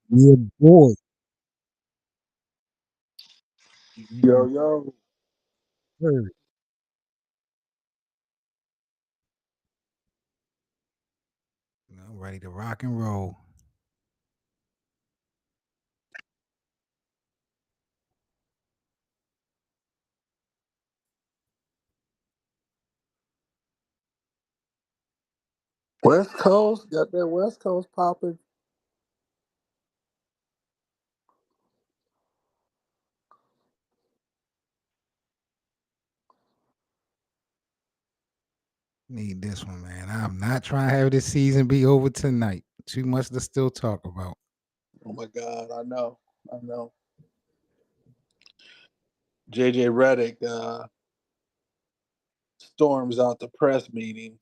Yeah, boy. Yo, Yes, yo. sir. I'm ready to rock and roll. West Coast, got that West Coast popping. Need this one, man. I'm not trying to have this season be over tonight. Too much to still talk about. Oh my God, I know. I know. JJ Redick storms out the press meeting,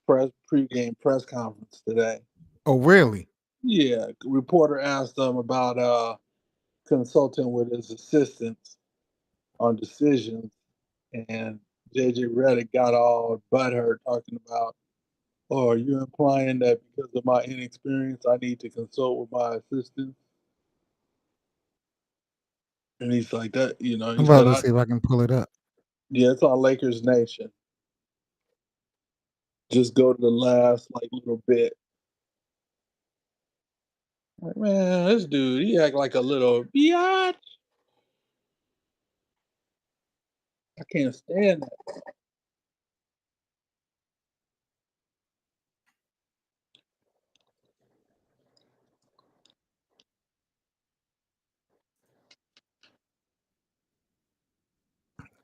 pregame press conference today. Oh, really? Yeah, reporter asked him about consulting with his assistants on decisions, and JJ Redick got all butthurt talking about, "Oh, are you implying that because of my inexperience, I need to consult with my assistants?" And he's like, "That, I'm he about said, to I see if I can pull it up. yeah, it's on Lakers Nation. Just go to the last like little bit. Like, man, this dude, he act like a little biatch. I can't stand that.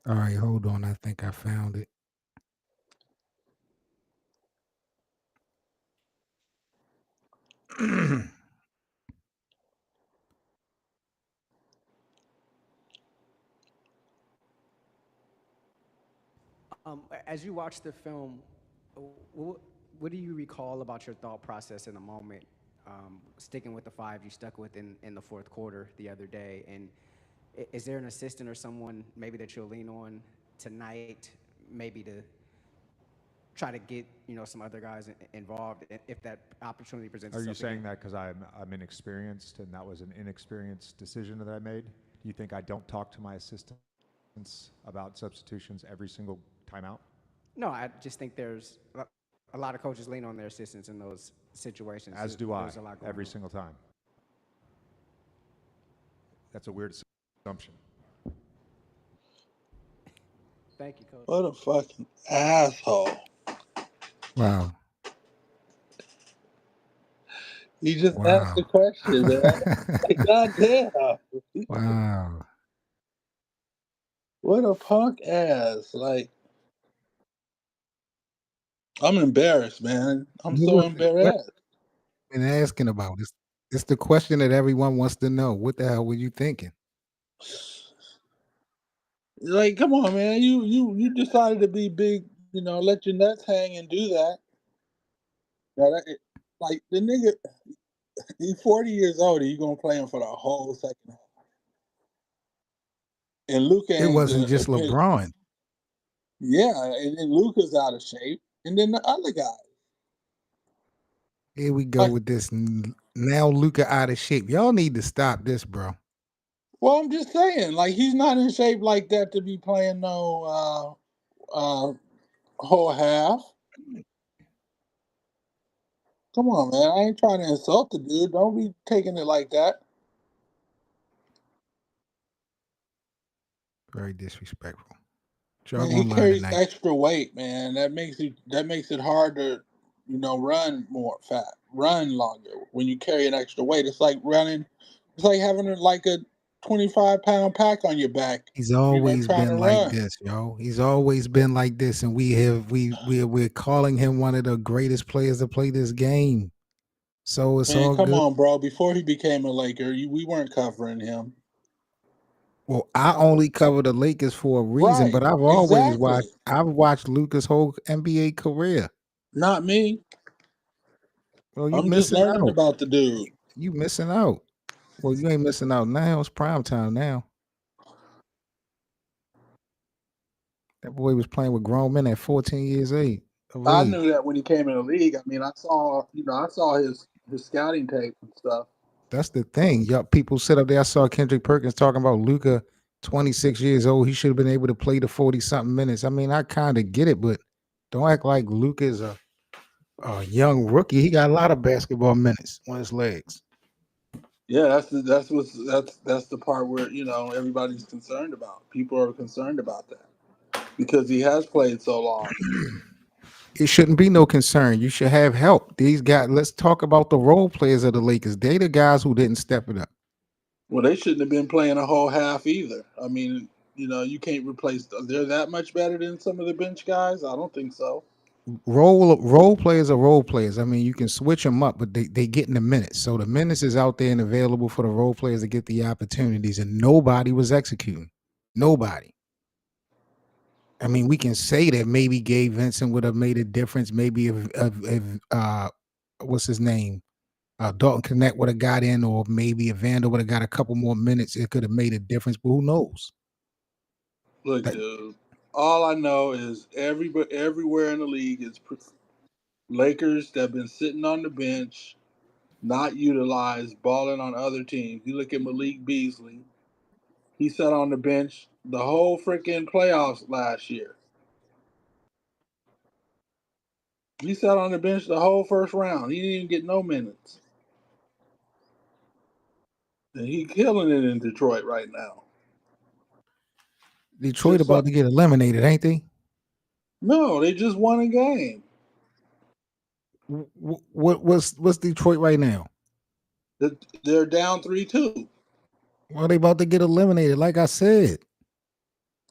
All right, hold on. I think I found it. As you watch the film, what, what do you recall about your thought process in the moment? Sticking with the five you stuck with in the fourth quarter the other day, and is there an assistant or someone maybe that you'll lean on tonight, maybe to try to get some other guys involved if that opportunity presents Are you itself again? saying that because I'm inexperienced and that was an inexperienced decision that I made? Do you think I don't talk to my assistants about substitutions every single timeout? No, I just think there's a lot of coaches lean on their assistants in those situations. As do I, There's a lot going every on. single time. That's a weird assumption. Thank you, coach. What a fucking asshole. Wow. He just asked the Wow. question, man. Like, goddamn. Wow. What a punk ass. Like, I'm embarrassed, man. I'm so What embarrassed. been asking about? It's the question that everyone wants to know. What the hell were you thinking? Like, come on, man. You decided to be big, let your nuts hang and do that. Now, like the nigga, he's 40 years old. And you gonna play him for the whole second half? And Luca It ain't wasn't good. just LeBron. Yeah, and then Luca's out of shape, and then the other guy. Here we go Like, with this. Now Luca out of shape. Y'all need to stop this, bro. well, I'm just saying, like he's not in shape like that to be playing no whole half. Come on, man. I ain't trying to insult the dude. Don't be taking it like that. Very disrespectful. What y'all Man, he gonna learn carries tonight? extra weight, man. That makes it hard to, run more fat, run longer. When you carry an extra weight, it's like running. It's like having like a 25-pound pack on your back. He's always Trying to been like run. this, yo. He's always been like this, and we're calling him one of the greatest players to play this game. So it's Man, all come good. on, bro. Before he became a Laker, we weren't covering him. Well, I only cover the Lakers for a reason, Right. but Exactly. I've watched Luca's whole NBA career. Not me. Well, you I'm just missing learning out. about the dude. You missing out. Well, you ain't missing out now. It's prime time now. That boy was playing with grown men at 14 years of I age. knew that when he came in the league. I mean, I saw his scouting tape and stuff. That's the thing. Y'all people sit up there. I saw Kendrick Perkins talking about Luka, 26 years old. He should have been able to play the 40 something minutes. I mean, I kind of get it, but don't act like Luka is a young rookie. He got a lot of basketball minutes on his legs. Yeah, that's the part where everybody's concerned about. People are concerned about that because he has played so long. It shouldn't be no concern. You should have help. These guys, let's talk about the role players of the Lakers. They the guys who didn't step it up. Well, they shouldn't have been playing a whole half either. I mean, you can't replace. They're that much better than some of the bench guys. I don't think so. Role players are role players. I mean, you can switch them up, but they get in the minutes. So the minutes is out there and available for the role players to get the opportunities, and nobody was executing. Nobody. I mean, we can say that maybe Gabe Vincent would have made a difference. Maybe if what's his name, Dalton Connect would have got in, or maybe if Vander would have got a couple more minutes, it could have made a difference. But who knows? Look, That- dude. All I know is everywhere in the league is Lakers that have been sitting on the bench, not utilized, balling on other teams. You look at Malik Beasley. He sat on the bench the whole freaking playoffs last year. He sat on the bench the whole first round. He didn't even get no minutes. And he killing it in Detroit right now. Detroit Just about to get eliminated, ain't they? No, they just won a game. What's Detroit right now? They're down 3-2. Well, they about to get eliminated, like I said.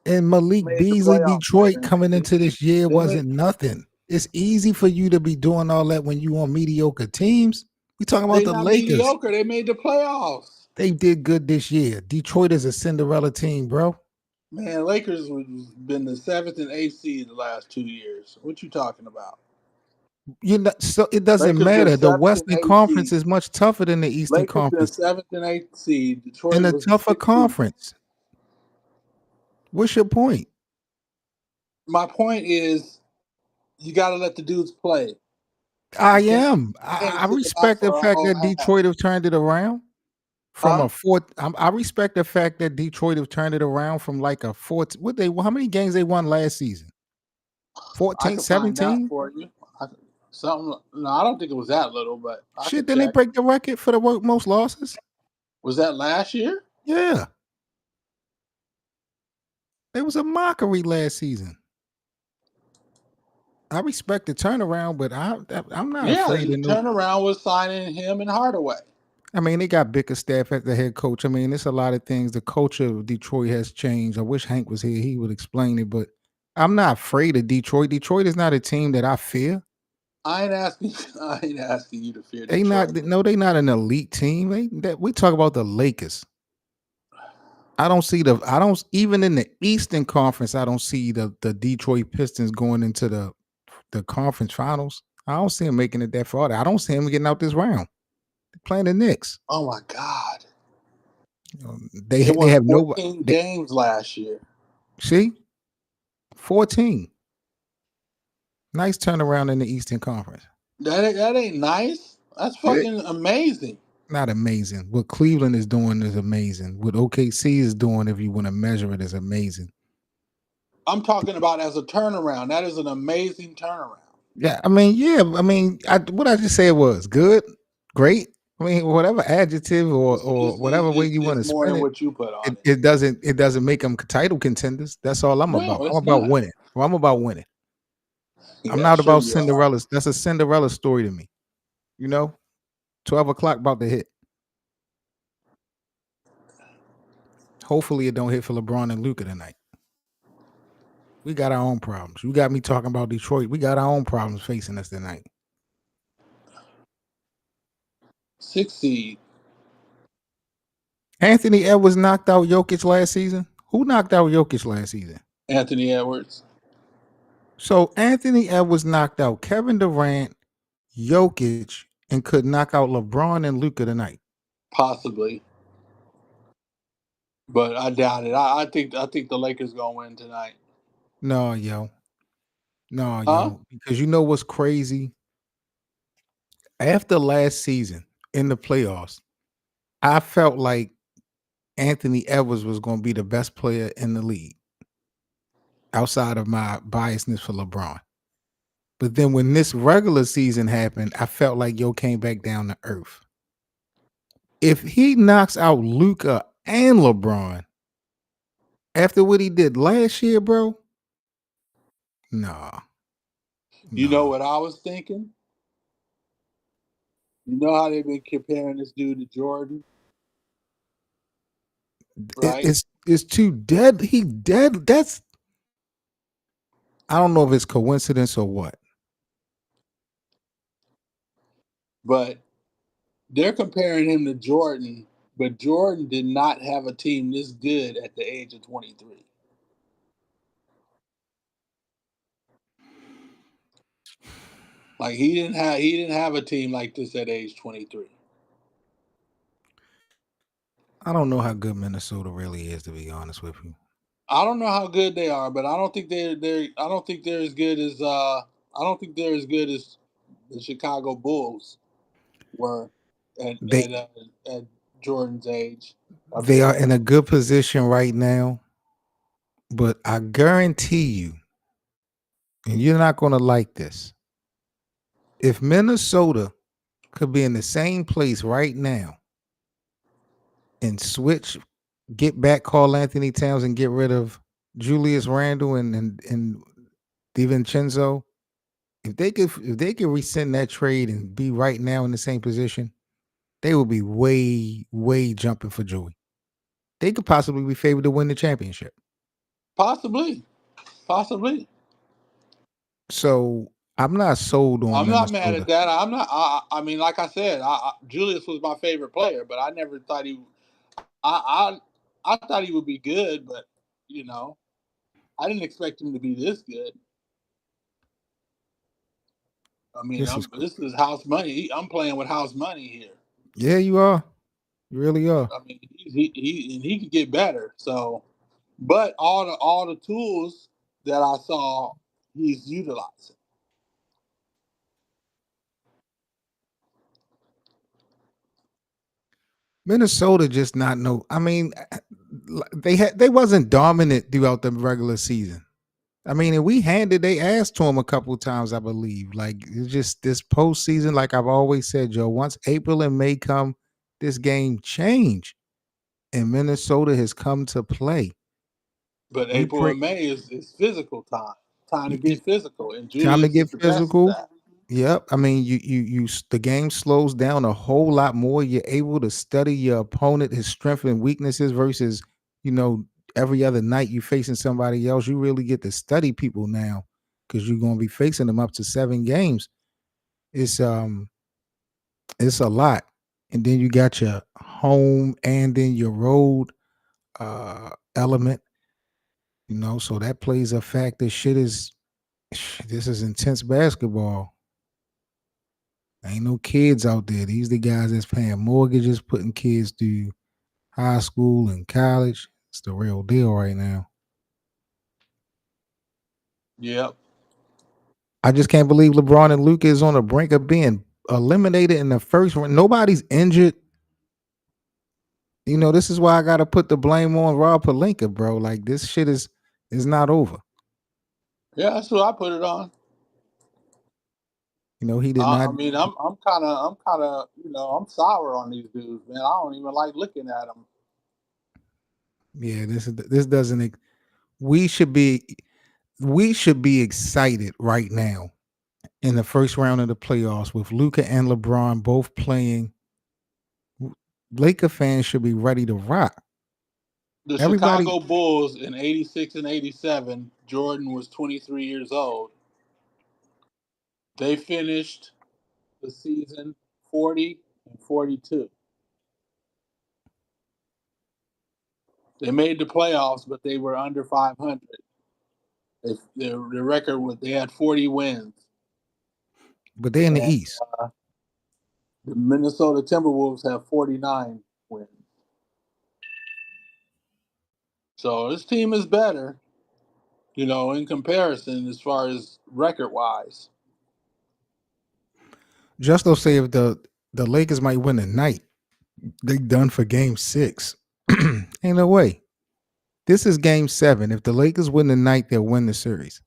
And Malik Made the Beasley, playoffs, Detroit man. coming into this year they wasn't nothing. It's easy for you to be doing all that when you on mediocre teams. We talking about They the not Lakers. mediocre. They made the playoffs. They did good this year. Detroit is a Cinderella team, bro. Man, Lakers has been the 7th and 8th seed the last 2 years. What you talking about? So it doesn't Lakers been matter. The 7th and Western 8th Conference seed. is much tougher than the Eastern Lakers been Conference. 7th and 8th seed. Detroit In a was the tougher 6th seed. conference. What's your point? My point is, you got to let the dudes play. I You can't, am. you can't I sit them out respect for the a fact whole that half. Detroit have turned it around from Huh? a fourth. I respect the fact that Detroit have turned it around from like a fourth. How many games they won last season? I 14, can find that 17? for you. No, I don't think it was that little, but I Shit, can didn't they check. break the record for the most losses? Was that last year? Yeah. It was a mockery last season. I respect the turnaround, but I'm not Yeah, afraid the of no. turnaround was signing him and Hardaway. I mean, they got Bickerstaff as the head coach. I mean, it's a lot of things. The culture of Detroit has changed. I wish Hank was here. He would explain it, but I'm not afraid of Detroit. Detroit is not a team that I fear. I ain't asking you to fear They Detroit. they not an elite team. We talk about the Lakers. I don't even in the Eastern Conference, I don't see the Detroit Pistons going into the conference finals. I don't see them making it that far. I don't see them getting out this round. They're playing the Knicks. Oh my God. They They won have 14 games last year. see 14. Nice turnaround in the Eastern Conference. That ain't nice. That's fucking amazing. Not amazing. What Cleveland is doing is amazing. What OKC is doing, if you want to measure it, is amazing. I'm talking about as a turnaround. That is an amazing turnaround. Yeah, I mean, what I just said was good, great. I mean, whatever adjective or whatever way you want to It's more spin than it, what you put on it. it doesn't make them title contenders. That's all I'm about. No, I'm it's about not. winning. Well, I'm about winning. I'm Yeah, not sure about you are. Cinderella's. That's a Cinderella story to me. 12 o'clock about to hit. Hopefully it don't hit for LeBron and Luka tonight. We got our own problems. You got me talking about Detroit. We got our own problems facing us tonight. 6th seed. Anthony Edwards knocked out Jokic last season. Who knocked out Jokic last season? Anthony Edwards. So Anthony Edwards knocked out Kevin Durant, Jokic, and could knock out LeBron and Luka tonight. Possibly. But I doubt it. I think the Lakers gonna win tonight. No, yo. No, Huh? yo. Because you know what's crazy? After last season in the playoffs, I felt like Anthony Edwards was going to be the best player in the league outside of my biasness for LeBron. But then when this regular season happened, I felt like Yo came back down to earth. If he knocks out Luka and LeBron after what he did last year, bro, nah. You know what I was thinking? You know how they've been comparing this dude to Jordan, right? It's too dead. He dead. That's, I don't know if it's coincidence or what. But they're comparing him to Jordan, but Jordan did not have a team this good at the age of 23. Like he didn't have a team like this at age 23. I don't know how good Minnesota really is, to be honest with you. I don't know how good they are, but I don't think I don't think they're as good as I don't think they're as good as the Chicago Bulls were at They at Jordan's age. I they mean, are in a good position right now, but I guarantee you, and you're not going to like this. If Minnesota could be in the same place right now and switch, get back Carl Anthony Towns and get rid of Julius Randle and DiVincenzo, if they could rescind that trade and be right now in the same position, they would be way jumping for joy. They could possibly be favored to win the championship. possibly. So I'm not sold on I'm not mad at Minnesota. that. I'm not. I mean, like I said, Julius was my favorite player, but I never thought he. I thought he would be good, but you know, I didn't expect him to be this good. I mean, This is this is house money. I'm playing with house money here. Yeah, you are. You really are. I mean, he could get better. So, but all the tools that I saw, he's utilizing. Minnesota just not know. I mean, they wasn't dominant throughout the regular season. I mean, and we handed they ass to them a couple of times, I believe. Like it's just this postseason, like I've always said, Joe. Once April and May come, this game change, and Minnesota has come to play. But You April bring and May is physical time to you, get physical, and time to Julius is get the best at physical. that. Yep. I mean, the game slows down a whole lot more. You're able to study your opponent, his strengths and weaknesses versus, you know, every other night you facing somebody else. You really get to study people now because you're gonna be facing them up to 7 games. It's it's a lot. And then you got your home and then your road element, you know, so that plays a factor. This is intense basketball. Ain't no kids out there. These the guys that's paying mortgages, putting kids through high school and college. It's the real deal right now. Yep. I just can't believe LeBron and Luka is on the brink of being eliminated in the first round. Nobody's injured. You know, this is why I gotta put the blame on Rob Pelinka, bro. Like this shit is not over. Yeah, that's what I put it on. You know, he did not. I mean, I'm kind of, I'm sour on these dudes, man. I don't even like looking at them. Yeah, this doesn't. We should be excited right now in the first round of the playoffs with Luka and LeBron both playing. Laker fans should be ready to rock. The Everybody, Chicago Bulls in '86 and '87, Jordan was 23 years old. They finished the season 40 and 42. They made the playoffs, but they were under 500. Their record was they had 40 wins. but they're in the And East. the Minnesota Timberwolves have 49 wins. So this team is better, in comparison as far as record wise. Justo say if the Lakers might win tonight, They done for game 6. Ain't no way. This is game 7. If the Lakers win tonight, they'll win the series.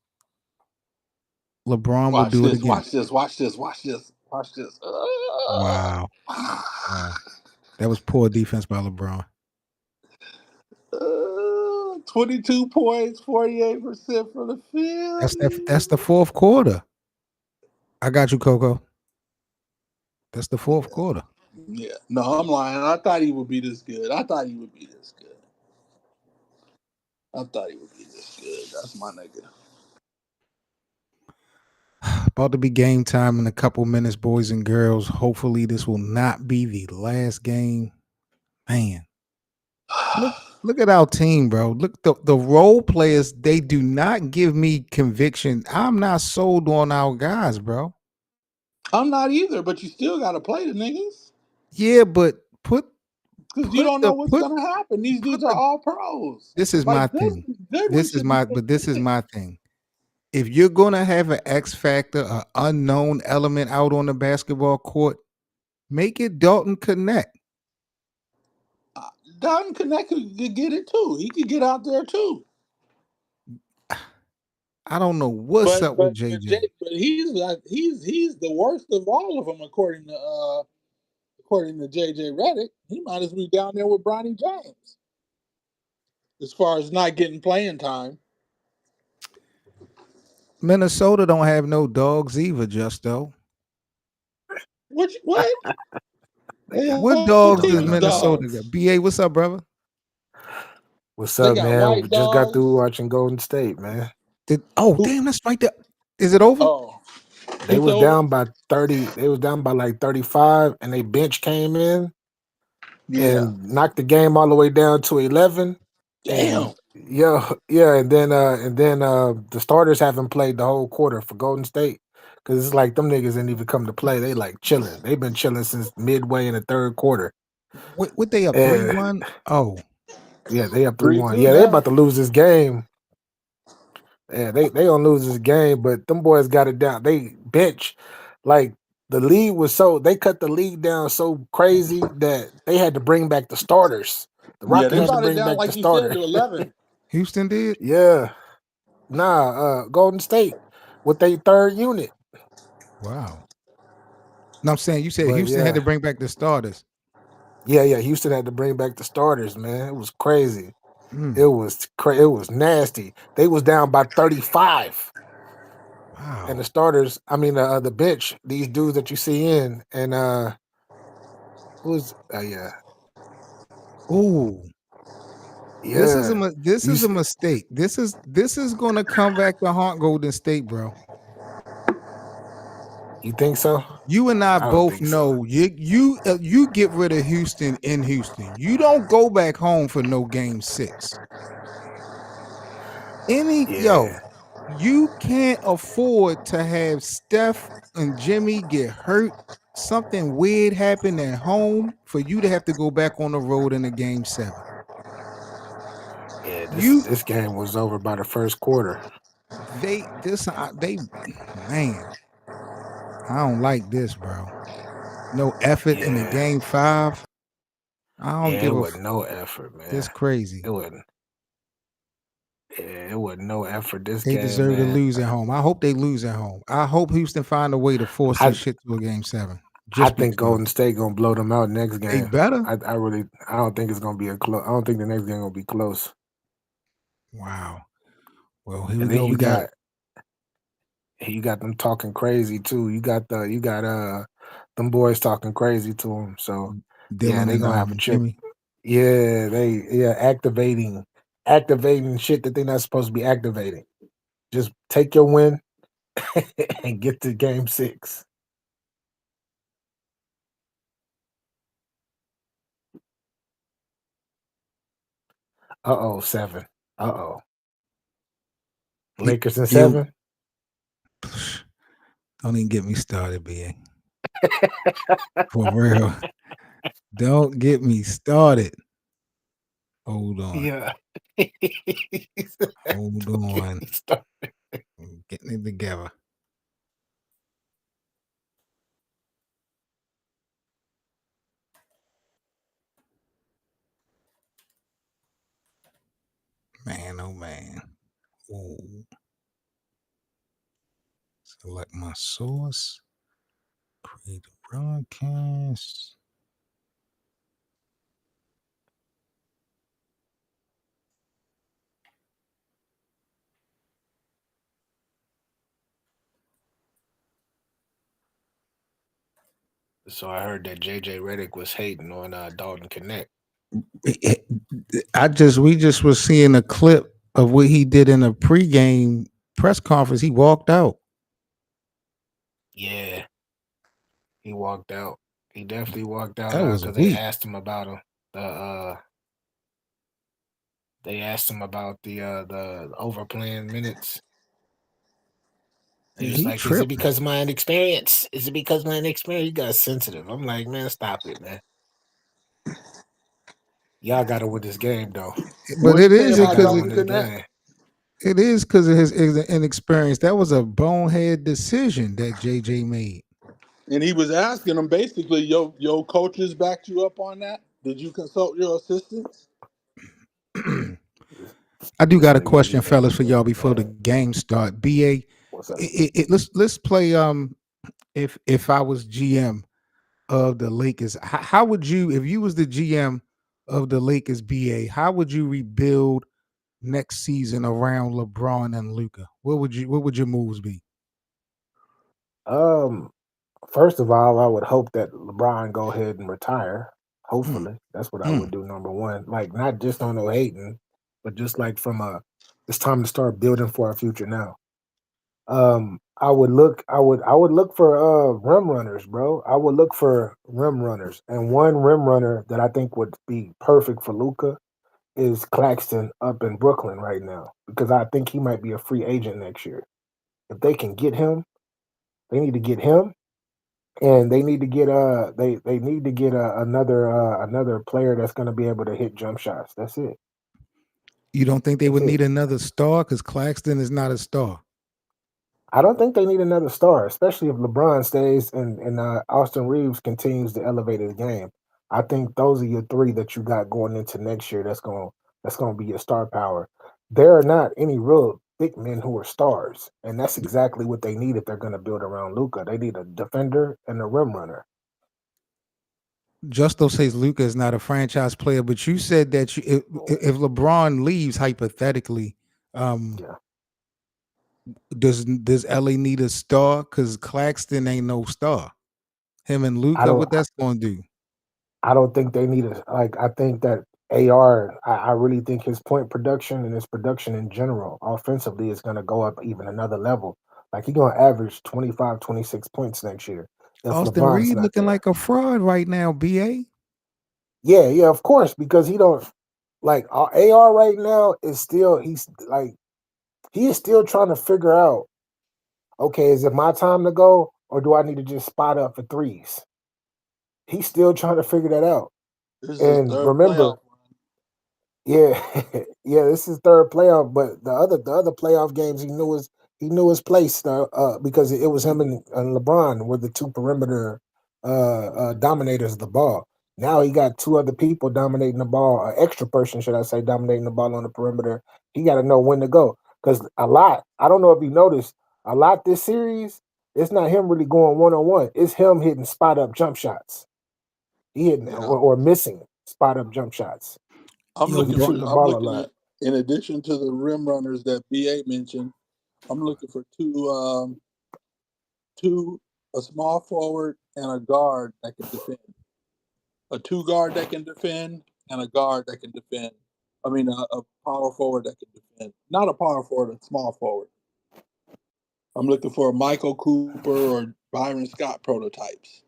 LeBron will Watch do it this. again. Watch this. Watch this. Watch this. Watch this. Wow. Wow. That was poor defense by LeBron. 22 points, 48% from the field. That's the fourth quarter. I got you, Coco. That's the fourth quarter. Yeah. No, I'm lying. I thought he would be this good. I thought he would be this good. That's my nigga. About to be game time in a couple minutes, boys and girls. Hopefully, this will not be the last game. Man, look at our team, bro. Look, the role players, they do not give me conviction. I'm not sold on our guys, bro. I'm not either, but you still got to play the niggas Yeah, but because you don't know what's put gonna happen. These dudes are the. all pros. This is my Like thing. Goodwin should be This is my thing. If you're gonna have an X factor, an unknown element out on the basketball court, make it Dalton Connect. Dalton Connect could get it too. He could get out there too. I don't know what's up with But JJ. he's the worst of all of them according to JJ Redick. He might as well be down there with Bronny James as far as not getting playing time. Minnesota don't have no dogs either, Justo. What? What dogs does team's Minnesota dogs? got? BA, what's up, brother? What's They up, got man? white Just got through dogs. watching Golden State, man. Damn, that's right there. Is it over? Oh, They it's was over. down by 30. They was down by like 35, and they bench came in and knocked the game all the way down to 11. Damn. And yeah, and then the starters haven't played the whole quarter for Golden State because it's like them niggas didn't even come to play. They like chilling. They've been chilling since midway in the third quarter. What they up And 3-1? Oh, yeah, they up 3-1. 3-2 Yeah, they now. about to lose this game. Yeah, they gonna lose this game, but them boys got it down. They bench like the lead was so they cut the lead down so crazy that they had to bring back the starters. The Yeah, Rockets they had to brought it bring down back the like you said starter. to 11. Houston did? Yeah. Golden State with their third unit. Wow. No, I'm saying you said But Houston had to yeah. bring back the starters. Yeah, Houston had to bring back the starters, man. It was crazy. Mm, It was nasty. They was down by 35. wow. And the starters, I mean the bench, these dudes that you see in, and who's yeah. Ooh. This is Yeah. a mistake. This is gonna come back to haunt Golden State, bro. You think so? You and I I don't both think so. know you get rid of Houston in Houston. You don't go back home for no game 6. Yeah. You can't afford to have Steph and Jimmy get hurt. Something weird happen at home for you to have to go back on the road in a game 7. Yeah, this game was over by the first quarter. Man, I don't like this, bro. No effort in the game 5. I don't give it a wasn't no effort, man. This crazy. It wasn't. Yeah, it wasn't no effort this They game, deserve to man. lose at home. I hope they lose at home. I hope Houston find a way to force this shit to a game 7. I think Golden State gonna blow them out next game. They better. I don't think it's gonna be I don't think the next game gonna be close. Wow. Well, here we And then go. you got them talking crazy too. You got them boys talking crazy to them. So Dylan they and gonna have a chip. Jimmy. Yeah, activating shit that they're not supposed to be activating. Just take your win and get to game 6. Uh-oh, 7. Uh-oh. Lakers in 7? Don't even get me started, BA. For real. Don't get me started. Hold on. Yeah. Hold on. Getting it together. man, oh man. Ooh. Select my source. Create a broadcast. So I heard that JJ Redick was hating on Dalton Connect. We just was seeing a clip of what he did in a pregame press conference. He walked out. Yeah, he walked out. He definitely walked out That was because they weak. asked him about him. They asked him about the overplaying minutes. He was He like, "Is it tripping. because of my inexperience? Is it because of my inexperience?" He got sensitive. I'm like, man, stop it, man. Y'all got to win this game, though. But What it you say is Y'all about got to because win Dalton this Connect? game. it is because of his inexperience. That was a bonehead decision that JJ made. And he was asking him basically, your coaches backed you up on that? Did you consult your assistants? I do This got a nigga question, be making fellas, for y'all sense, before the man. game start. BA, What's up? let's play. If I was GM of the Lakers, how would you, if you was the GM of the Lakers, BA, how would you rebuild next season around LeBron and Luka? What would your moves be? First of all, I would hope that LeBron go ahead and retire. Mm, Hopefully, that's what I would mm. do. Number one, like not just on no hating, but just like it's time to start building for our future now. I would look for rim runners, bro. I would look for rim runners, and one rim runner that I think would be perfect for Luca is Claxton up in Brooklyn right now because I think he might be a free agent next year. If they can get him, they need to get him, and they need to get they need to get another player that's going to be able to hit jump shots. That's it. You don't think they That's would it. need another star? Because Claxton is not a star. I don't think they need another star, especially if LeBron stays and Austin Reeves continues to elevate his game. I think those are your three that you got going into next year. That's gonna be your star power. There are not any real big men who are stars, and that's exactly what they need if they're going to build around Luca. They need a defender and a rim runner. Justo says Luka is not a franchise player, but you said that if LeBron leaves, hypothetically, um, Yeah, does LA need a star? Because Claxton ain't no star. Him and I Luka, don't. what that's going to do? I don't think they need a like. I think that AR. I really think his point production and his production in general, offensively, is going to go up even another level. Like he's going to average 25, 26 points next year if Austin LeBron's Reed not looking there. like a fraud right now. BA. Yeah, yeah, of course, because he don't like AR right now is still he is still trying to figure out. Okay, is it my time to go or do I need to just spot up for threes? He's still trying to figure that out. This is his And third playoff remember, yeah, yeah, this is third playoff, but the other playoff games he knew his place because it was him and LeBron were the two perimeter dominators of the ball. Now he got two other people dominating the ball, an extra person, should I say, dominating the ball on the perimeter. He got to know when to go because a lot. I don't know if you noticed a lot this series. It's not him really going one on one. It's him hitting spot up jump shots. He hitting Yeah. or missing spot up jump shots. I'm Yo, So he looking for shooting the I'm ball a looking lot. at in addition to the rim runners that BA mentioned, I'm looking for two a small forward and a guard that can defend. A two guard that can defend and a guard that can defend. I mean a power forward that can defend. Not a power forward, a small forward. I'm looking for Michael Cooper or Byron Scott prototypes.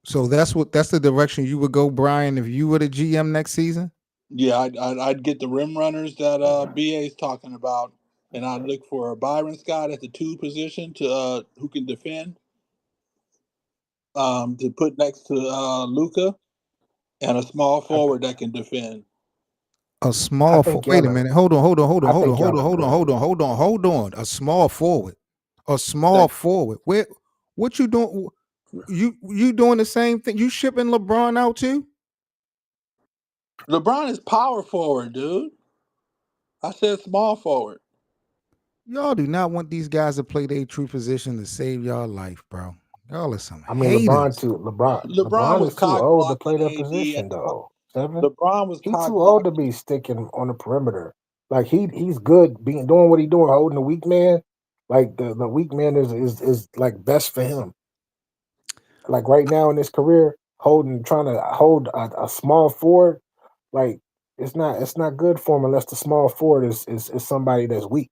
so that's the direction you would go, Brian, if you were the GM next season. Yeah, I'd get the rim runners that BA's talking about, and I'd look for Byron Scott at the two position to who can defend, to put next to Luca, and a small I, forward that can defend. A I small think wait a y'all are. minute. Hold on, hold on, hold on, I hold on, think hold y'all on, are hold on, correct. hold on, hold on, hold on. A small forward. A small That forward. Where what you doing? You doing the same thing? You shipping LeBron out too? LeBron is power forward, dude. I said small forward. Y'all do not want these guys to play their true position to save y'all life, bro. Y'all are some I mean, haters. LeBron LeBron was is too cock old to play blocking that AD position at the though. Seven. LeBron was He's cock too old to blocking. be sticking on the perimeter. Like he's good doing what he's doing, holding the weak man. Like the weak man is like best for him. Like right now in his career, trying to hold a small forward, like it's not good for him unless the small forward is somebody that's weak.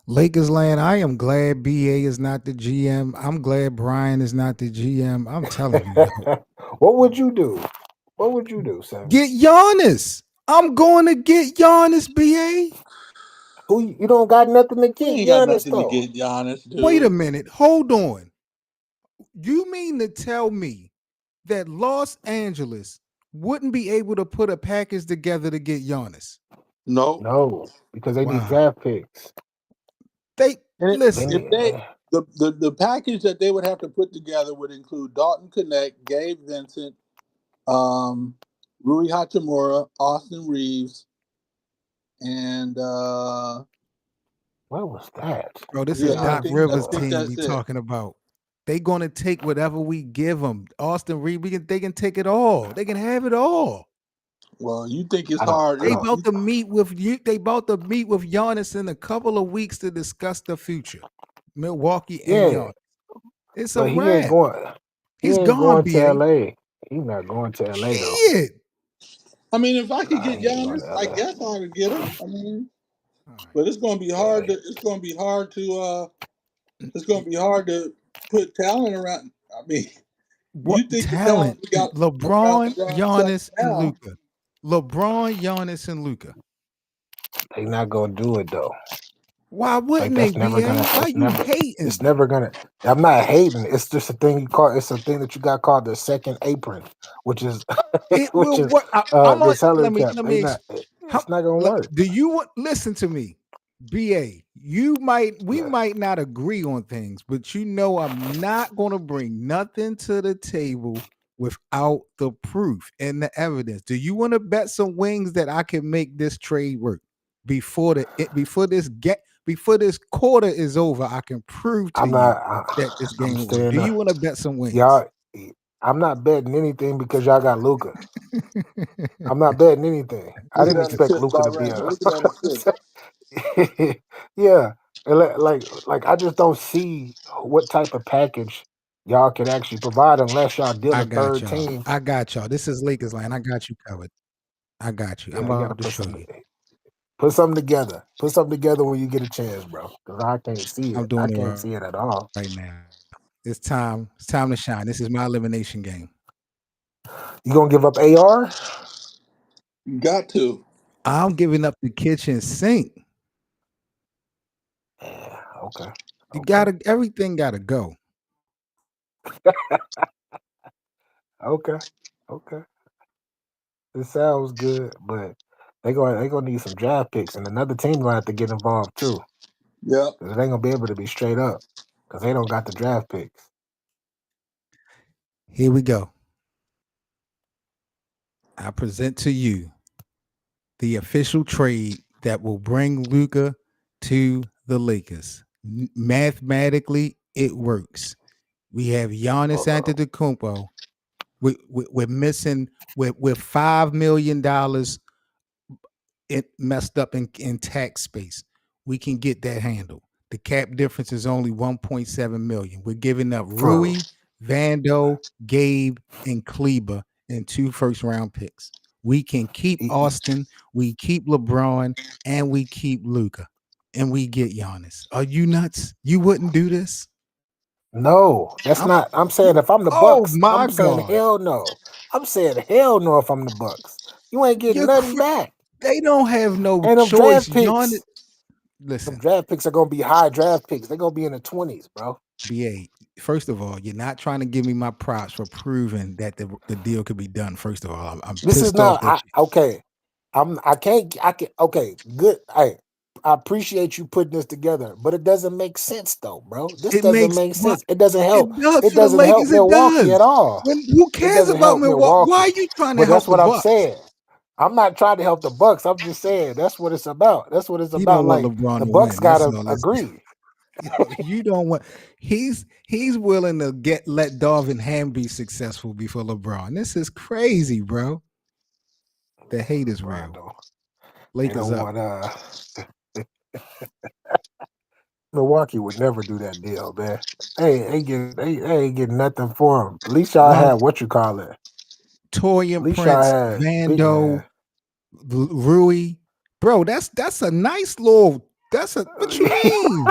Lakers land, I am glad BA is not the GM. I'm glad Brian is not the GM. I'm telling you, yo. What would you do? What would you do, Sam? Get Giannis. I'm going to get Giannis, BA. Who you don't got nothing to We get ain't got Giannis nothing to though. get Giannis, dude. Wait a minute. Hold on. You mean to tell me that Los Angeles wouldn't be able to put a package together to get Giannis? No, because they need Wow. draft picks. They And They listen. if need, the package that they would have to put together would include Dalton Connect, Gabe Vincent, Rui Hachimura, Austin Reeves, and what was that? Bro, this is yeah, Doc I Rivers think team we that's it. talking about. They gonna take whatever we give them. Austin Reed, they can take it all. They can have it all. Well, you think it's I don't- hard? I They don't- about to meet with you. They about to meet with Giannis in a couple of weeks to discuss the future. Milwaukee and Yeah, Giannis. It's a but he ain't wrap. going. He He's ain't gone, going to BA. LA. He's not going to LA though. Shit. I mean, if I could Nah, get he ain't going Giannis, to I LA. guess I would get him. I mean, All right. but it's going to be hard. It's going to be hard to. It's going to be hard to put talent around. I mean, What you think the talent talent? we got LeBron, around Giannis, and now? Luka. LeBron, Giannis, and Luka. They not gonna do it though. Why Like wouldn't they, that's never BA? gonna. Why you hating? It's never gonna. I'm not hating. It's just a thing you call. It's a thing that you got called the second apron, which is It which will is work. I'm the on. salary Let me. cap. Let They me. not. How, It's not gonna work. do you want? Listen to me, BA. You might. We Yeah. might not agree on things, but you know I'm not going to bring nothing to the table without the proof and the evidence. Do you want to bet some wings that I can make this trade work before before this quarter is over? I can prove to I'm you not. that this I'm game will work. staying. Do you want to bet some wings? Y'all. I'm not betting anything because y'all got Luka. I'm not betting anything. I Look at didn't that expect assist Luka by to be Randall. Look at that assist. yeah. And like I just don't see what type of package y'all could actually provide unless y'all deal I a got third y'all. team. I got y'all. This is Lakers line. I got you covered. I got you. Yeah, I'm you gotta about to show you. put something together. Put something together when you get a chance, bro. Because I can't see I'm it. I doing it can't see it at all. right now. It's time. It's time to shine. This is my elimination game. You gonna give up AR? You got to. I'm giving up the kitchen sink. Yeah, okay. You Okay. gotta. Everything gotta go. Okay. Okay. It sounds good, but they gonna need some draft picks, and another team gonna have to get involved too. Yep. Because they ain't gonna be able to be straight up because they don't got the draft picks. Here we go. I present to you the official trade that will bring Luka to the Lakers. Mathematically, it works. We have Giannis Antetokounmpo. We're missing. We're $5 million it messed up in tax space. We can get that handled. The cap difference is only 1.7 million. We're giving up Rui, Vando, Gabe, and Kleber and 2 first-round picks. We can keep Austin, we keep LeBron, and we keep Luka, and we get Giannis. Are you nuts? You wouldn't do this? No, that's not. I'm saying if I'm the Oh Bucks, my I'm saying God. hell no. I'm saying hell no if I'm the Bucks. You ain't getting nothing back. They don't have no And them choice. draft picks, Listen. them draft picks are gonna be high draft picks. They're gonna be in the 20s, bro. BA, first of all, you're not trying to give me my props for proving that the deal could be done. First of all, I'm This is pissed off not that okay. I can't okay, good. Hey, I appreciate you putting this together, but it doesn't make sense though, bro. This it doesn't makes make sense. It doesn't it help. does It for the doesn't help Lakers. It Milwaukee does. at all. Who It cares doesn't about help Milwaukee? Why Milwaukee. are you trying to But help that's the what I'm Bucks? saying. I'm not trying to help the Bucks. I'm just saying that's what it's about. That's what it's You don't about. want Like LeBron the to Bucks win. That's gotta all. agree. You don't want. He's willing to let Darvin Ham be successful before LeBron. This is crazy, bro. The hate is LeBron real. they Lakers don't up. want Milwaukee would never do that deal, man. They ain't getting nothing for him. At least y'all Ron had what you call it. At Torian least y'all Prince, had big Vando, man. Rui. Bro, that's a nice little. That's a what you mean?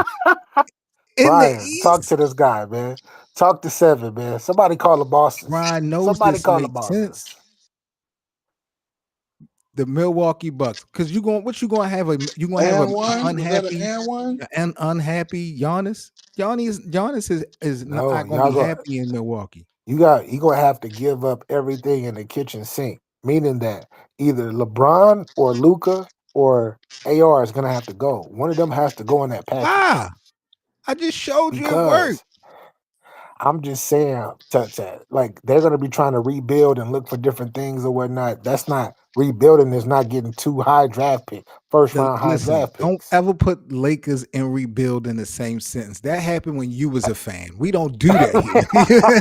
In the Brian, talk East, to this guy, man. Talk to Seven, man. Somebody call the bosses. Ron knows Somebody this call the makes bosses. sense. The Milwaukee Bucks, because you gonna have a And one? Was that an unhappy and one? Giannis. Giannis is not No, gonna y'all be go. happy in Milwaukee. You gonna have to give up everything in the kitchen sink, meaning that either LeBron or Luca or AR is gonna have to go. One of them has to go in that package Why? I just showed you it worked. because I'm just saying, like they're gonna be trying to rebuild and look for different things or whatnot. That's not rebuilding. Is not getting too high draft pick, first round high Listen, draft don't picks. ever put Lakers and rebuild in the same sentence. That happened when you was a fan. We don't do that here.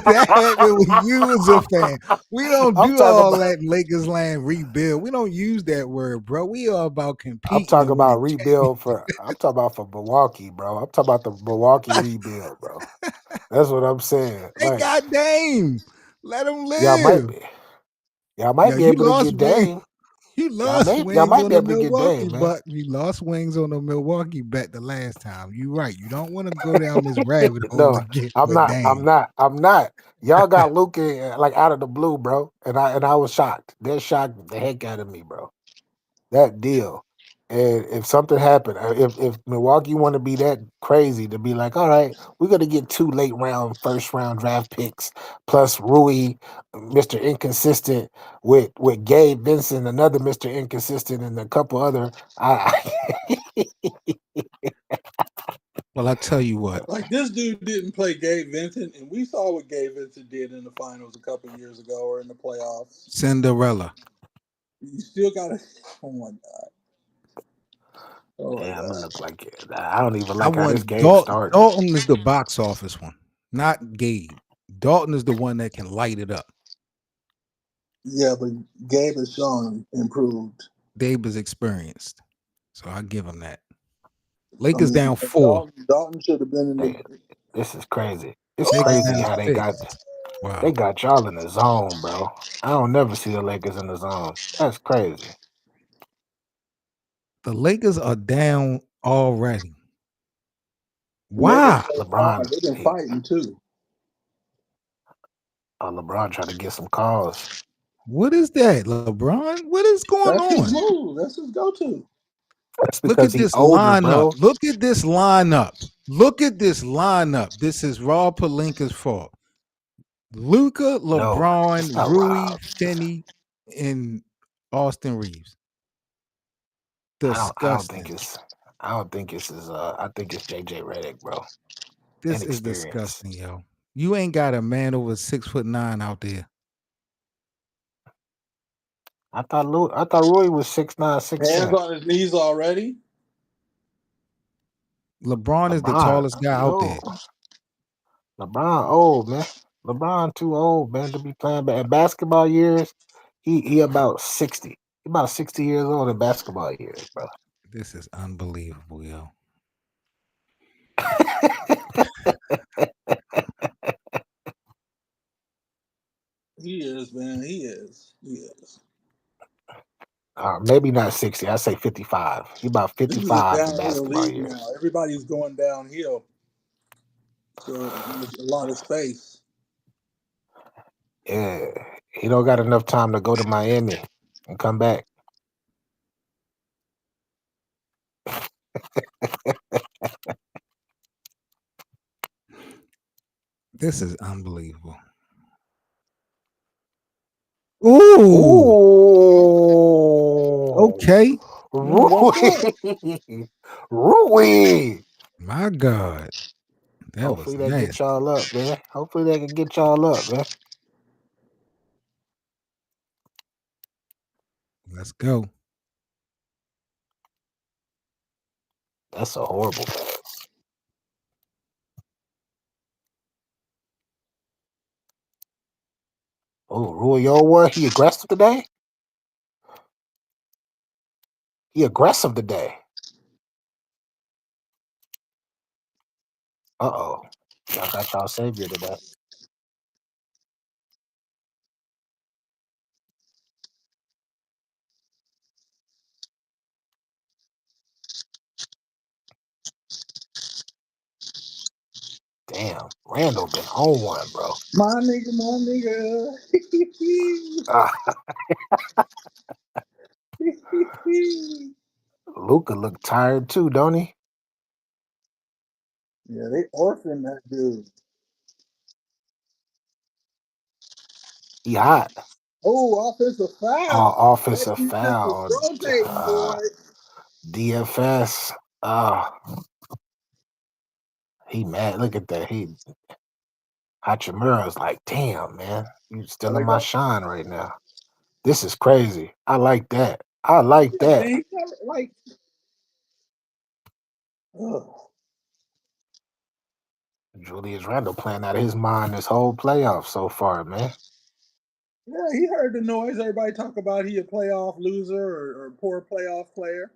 That happened when you was a fan. We don't I'm do talking all about. that Lakers land rebuild. We don't use that word, bro. We are about I'm competing talking and winning about rebuild for. I'm talking about for Milwaukee, bro. I'm talking about the Milwaukee rebuild, bro. That's what I'm saying. They Like got Dame. Let them y'all might live. be, y'all might Yo, be able to get Dame. you lost Y'all wings might on be the able to get Milwaukee Dame, man. bet. You lost wings on the Milwaukee bet the last time. You right. You don't want to go down this rabbit hole No, again I'm with not. I'm Dame. not. I'm not. Y'all got Luka like out of the blue, bro, and I was shocked. They shocked the heck out of me, bro. That deal. And if something happened, if Milwaukee want to be that crazy to be like, all right, we're gonna get 2 first round draft picks plus Rui, Mr. Inconsistent with Gabe Vincent, another Mr. Inconsistent, and a couple other. Well, I tell you what, Like this dude didn't play Gabe Vincent, and we saw what Gabe Vincent did in the finals a couple years ago or in the playoffs. Cinderella. You still gotta. Oh my god. Oh my Damn, it god. look like it. I don't even I like how this want game started. Dalton is the box office one, not Gabe. Dalton is the one that can light it up. Yeah, but Gabe has shown improved. Gabe is experienced, so I give him that. I Lakers mean, down 4. Dalton should have been in Hey, the. this is crazy. It's Lakers crazy down how they 6. Wow. got y'all in the zone, bro. I don't never see the Lakers in the zone. That's crazy. The Lakers are down already. Lakers Why? played hard. LeBron, They've been fighting too. LeBron trying to get some calls. What is that, LeBron? What is going That's his on? move. That's his go-to. That's Look because at he this older, lineup. bro. Look at this lineup. Look at this lineup. This is Rob Pelinka's fault. Luka, No, LeBron, it's not Rui, Rob. Finney, and Austin Reeves. I don't think Disgusting. it's. I don't think it's his. I think it's JJ Redick, bro. This is Inexperience. disgusting, yo. You ain't got a man over 6'9" out there. I thought Rui was 6'9", Hands 6'10". on his knees already. LeBron is the LeBron, tallest guy he out there. old. LeBron old, man. LeBron too old, man, to be playing. But in basketball years, he about 60. He about 60 years old in basketball years, bro. This is unbelievable, yo. He is, man. He is. He is. Maybe not 60. I say 55. He about This is a 55 in downhill basketball league years. now. Everybody's going downhill, so there's a lot of space. Yeah, he don't got enough time to go to Miami and come back. This is unbelievable. Ooh, Ooh, okay. What's Rui, up? Rui. My God. That was Hopefully they get nasty. y'all up, man. Hopefully they can get y'all up, man. Let's go. That's a horrible pass. Oh, Rui what? He aggressive today? He aggressive today. Uh-oh. Y'all got y'all savior today. Damn, Randall been on one, bro. My nigga. Ah, Luka look tired too, don't he? Yeah, they orphaned that dude. He hot. Oh, offensive foul. That Offensive defense was foul. rotating, boy. DFS. He mad. Look at that. Hachimura's like, damn, man. You still in my shine right now. This is crazy. I like that. I like that. Man, like, ugh. Julius Randle playing out of his mind this whole playoff so far, man. Yeah, he heard the noise. Everybody talk about he a playoff loser or poor playoff player.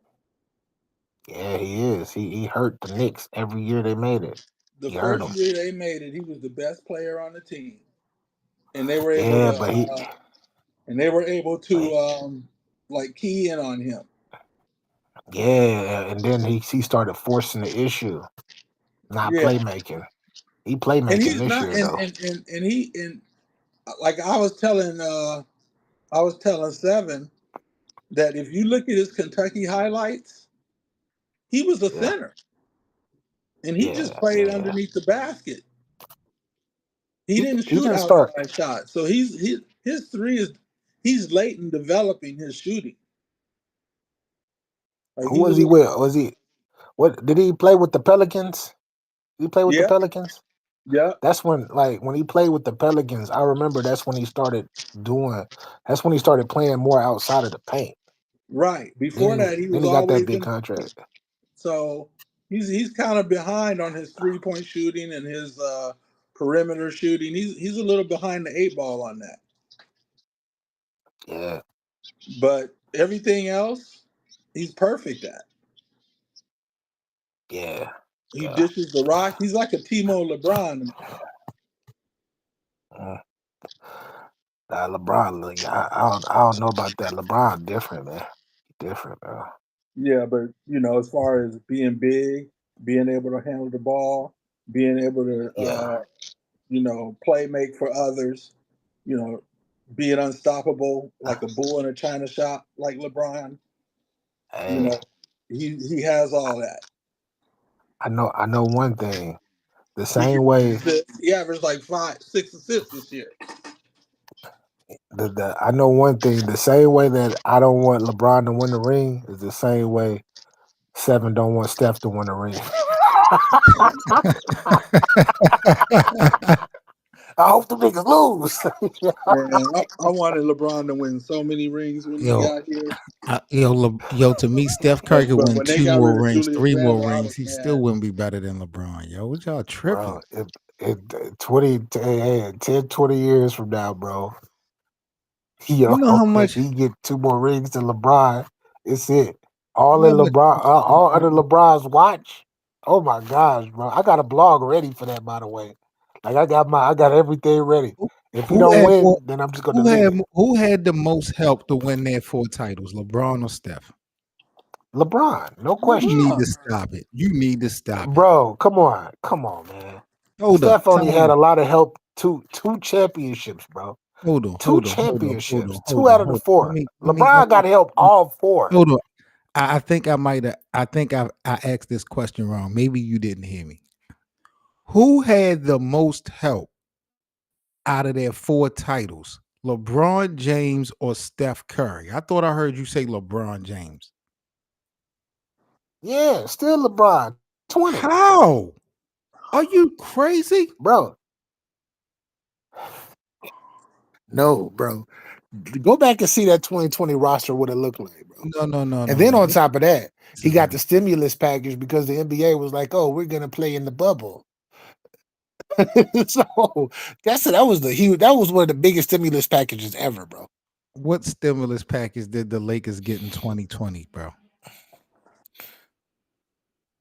Yeah, he is. He hurt the Knicks every year they made it. The He hurt first them. year they made it, he was the best player on the team, and they were able Yeah, to like key in on him. Yeah, and then he started forcing the issue, not Yeah, playmaking. He and playmaking he's this not, year though. and like I was telling Seven that if you look at his Kentucky highlights, he was a Yeah, center, and he just played yeah. underneath the basket. He He didn't he shoot didn't start. outside shots, so his three is he's late in developing his shooting. Like Who he's a was he little, with? Was he what? Did he play with the Pelicans? Did he play with the yeah, Pelicans? yeah, That's when he played with the Pelicans. I remember that's when he started doing. That's when he started playing more outside of the paint. right. Then Before he that, he then was he got that always big in the paint. contract. So he's kind of behind on his 3-point shooting and his perimeter shooting. He's a little behind the 8 ball on that. Yeah, But everything else, he's perfect at. yeah, He yeah. dishes the rock. He's like a Timo LeBron. Mm. LeBron, look, I don't know about that. LeBron different, man. Different, bro. Yeah, but as far as being big, being able to handle the ball, being able to Yeah. play make for others, you know, being unstoppable like a bull in a china shop, like LeBron. You Hey, know, he has all that. I know one thing. The He same can way assist. He averaged like 5, 6 assists this year. I know one thing. The same way that I don't want LeBron to win the ring is the same way Seven don't want Steph to win the ring. I hope the niggas lose. Man, I wanted LeBron to win so many rings when he Yo, got here, to me, Steph but Curry could but win when they 2 got rid more of rings, Julius 3 more Randle, I rings. was He still mad. wouldn't be better than LeBron, yo. What y'all tripping? Bro, it 20, 10, 20 years from now, bro. You Yo, know how if much he get 2 more rings than LeBron, it's it. All you in know what LeBron, all under LeBron's watch. Oh my gosh, bro! I got a blog ready for that. By the way, like I got everything ready. If he who don't had more win, then I'm just gonna delete it. who had the most help to win their 4 titles, LeBron or Steph? LeBron, no You question, need to LeBron. stop it. You need to stop it. bro. Come on, man. Hold up. Steph only Time had out. a lot of help. Two championships, bro. Hold on, Two hold on, hold on, hold championships. on, Two hold on, out of the hold on. Let four. me LeBron got to help all four. hold on. I think I might have I think I asked this question wrong. Maybe you didn't hear me. Who had the most help out of their 4 titles? LeBron James or Steph Curry? I thought I heard you say LeBron James. Yeah, still LeBron. 20, How? Are you crazy? bro. No, bro. Go back and see that 2020 roster, what it looked like, bro. No. And then on This top of that, he is got the him. stimulus package because the NBA was like, "Oh, we're gonna play in the bubble." So that was one of the biggest stimulus packages ever, bro. What stimulus package did the Lakers get in 2020, bro?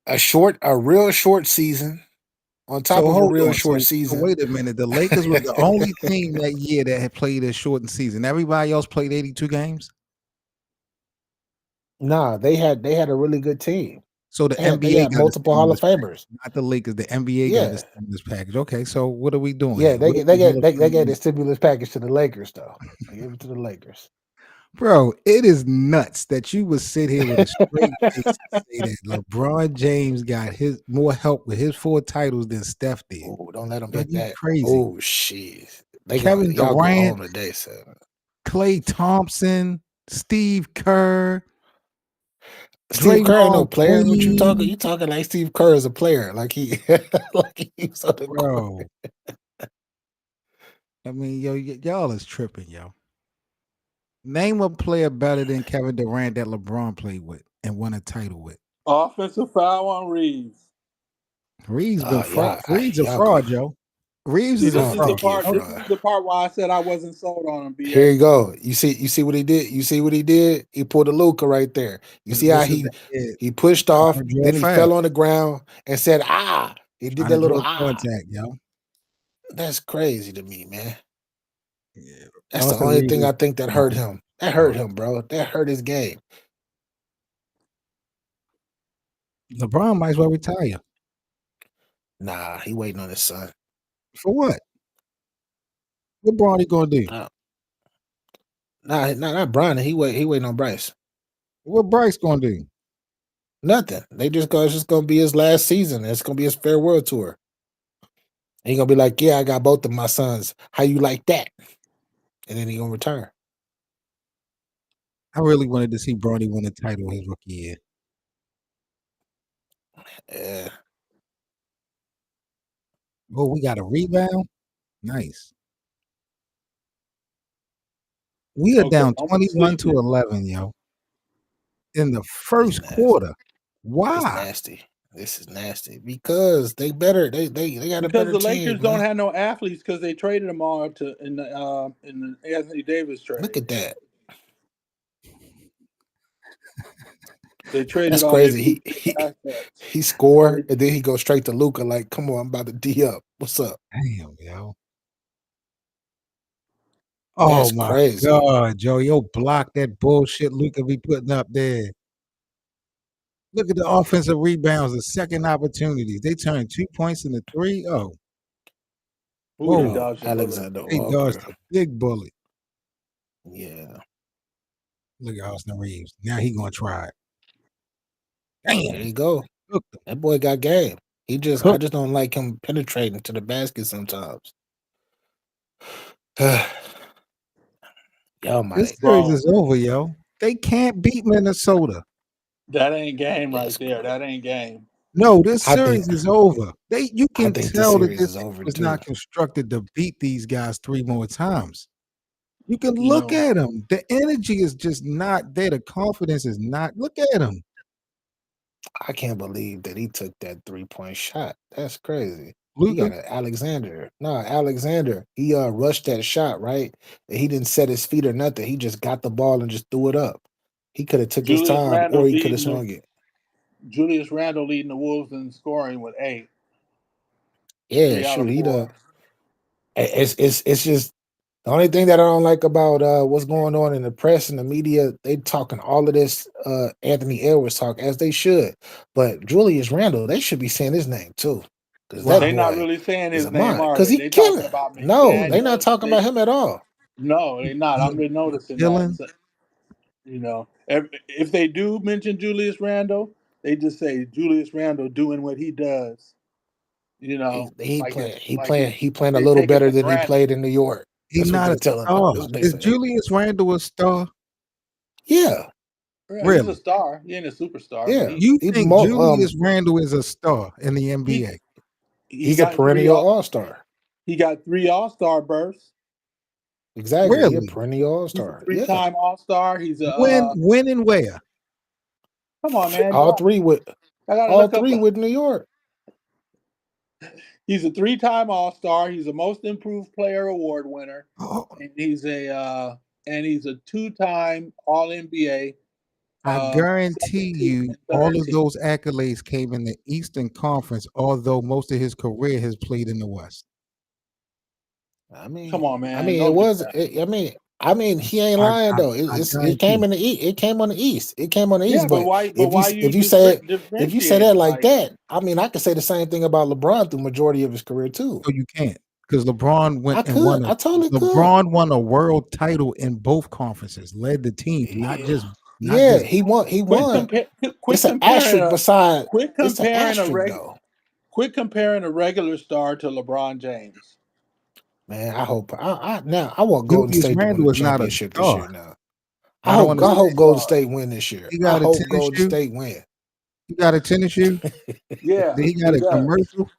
A real short season on top So of a hold real on. short So season. wait a minute. The Lakers was the only team that year that had played a shortened season. Everybody else played 82 games. Nah, they had a really good team. So the They NBA had got a multiple Hall of stimulus package, Famers. not the Lakers. The NBA got a Yeah, stimulus package. Okay, so what are we doing yeah, here? What are we they gave looking the at? stimulus package to the Lakers though. They gave it to the Lakers. Bro, it is nuts that you would sit here with a straight face and say that LeBron James got his more help with his 4 titles than Steph did. Oh, don't let them Yo, hit you that. crazy. Oh shit. Kevin Y'all go Durant, home today, son. Klay Thompson, Steve Kerr, Steve Kerr ain't no Draymond player. What you talking? Green. You talking like Steve Kerr is a player, like he like he's on the court. Bro. I mean, yo, y'all is tripping, yo. Name a player better than Kevin Durant that LeBron played with and won a title with. Offensive foul on Reeves. Reeves been fraud. Reeves a Y'all go. fraud, yo. Reeves See, is a this I is don't the fraud. think he a part. This fraud. is the part why I said I wasn't sold on him. Here BA. you go. You see what he did? You see what he did? He pulled a LUKA right there. You see how This is he pushed off, trying to draw then he foul. fell on the ground and said, "Ah." He did Trying that to little draw contact, yo. That's crazy to me, man. Yeah. That's the Austin only Reeves thing is I think that hurt him. That hurt him, bro. That hurt his game. LeBron might as well retire. Nah, he waiting on his son. For what? What Bronny gonna do? Not Brian. He waiting on Bryce. What Bryce gonna do? Nothing. It's just gonna be his last season. It's gonna be his farewell tour. And he gonna be like, "Yeah, I got both of my sons. How you like that?" And then he gonna retire. I really wanted to see Bronny win a title his rookie year. Yeah. Oh, we got a rebound. Nice. We are Okay, down I'm gonna 21 see to this. 11, yo. In the It's first nasty. quarter. It's Why? nasty. This is nasty because they got a Because better the team, Lakers don't man. have no athletes because they traded them all in the Anthony Davis trade. Look at that. They traded That's all their crazy. assets. He scored and then he goes straight to LUKA like, "Come on, I'm about to D up. What's up?" Damn, yo. Oh That's my crazy. God, Joe. Yo, block that bullshit Luka be putting up there. Look at the offensive rebounds, the second opportunities. They turned 2 points into 3. Oh, Ooh, they whoa. dodged a bullet. Alexander They dodged Walker. a big bullet. Yeah. Look at Austin Reeves. Now he gonna try it. There Damn. you go. Hooked him. That boy got game. I Hooked. just don't like him penetrating to the basket sometimes. Y'all might This have series Bro, is over, yo. They can't beat Minnesota. that ain't game right That's there. That ain't game. No, this I think series is over. You I can think this tell that series this is team over was too. not constructed to beat these guys 3 more times. You can You look know, at them. The energy is just not there. The confidence is not. Look at them. I can't believe that he took that 3-point shot. That's crazy. He Luka, got an Alexander. No, Alexander. He rushed that shot, right? And he didn't set his feet or nothing. He just got the ball and just threw it up. He could have took his Julius time Randle or he could have leading the swung it. Julius Randle leading the Wolves in scoring with 8. Yeah, 3 out shoot. of He 4. it's just the only thing that I don't like about what's going on in the press and the media, they talking all of this Anthony Edwards talk as they should. But Julius Randle, they should be saying his name too. Because that why? They not boy really saying is his a name, mind. are Because they? he They talking killing. about No, they not McDaniels. talking about him at all. No, they not. I've been noticing that. Killing. So, you know, if they do mention Julius Randle, they just say Julius Randle doing what he does. You know, He playing a they little take it better for than he granted. played in New York. He's That's what not they a telling them. star. That's what they Is saying. Julius Randle a star? Yeah, Yeah, he's a Really? star. He ain't a superstar, but yeah. You He think Julius Randle is a star in the he NBA? he he's a got three perennial all-star. he got 3 All-Star berths. Exactly. He a Really? perennial All He's a Star. Yeah. three-time All-Star. He's a When and where? come on, man. All three with I gotta all look up. three with New York. He's a three-time All-Star. He's a Most Improved Player award winner, Oh, and he's a two-time All-NBA. I guarantee 17 you, and all third of team. those accolades came in the Eastern Conference, although most of his career has played in the West. I mean, Come on, man. it Don't do was. that. I mean, he ain't lying though. I It guarantee came you. in the it came on the East. It came on the Yeah, East. but But why? But why you if you say that differentiating? like that, I mean, I could say the same thing about LeBron through majority of his career too. So you can't, because LeBron I went and won could. I totally could. LeBron won a world title in both conferences, led the team, not just He won. He won. Quit It's an comparing asterisk beside. quit It's an comparing asterisk though. quit comparing a regular star to LeBron James. Man, I hope. Now I want Golden Julius State to win Randle the is not a championship this star. year. Now I don't I understand. hope Golden State win this year. He I got a hope tennis Golden shoe. State win. He got a tennis shoe. Yeah, He got a does. commercial.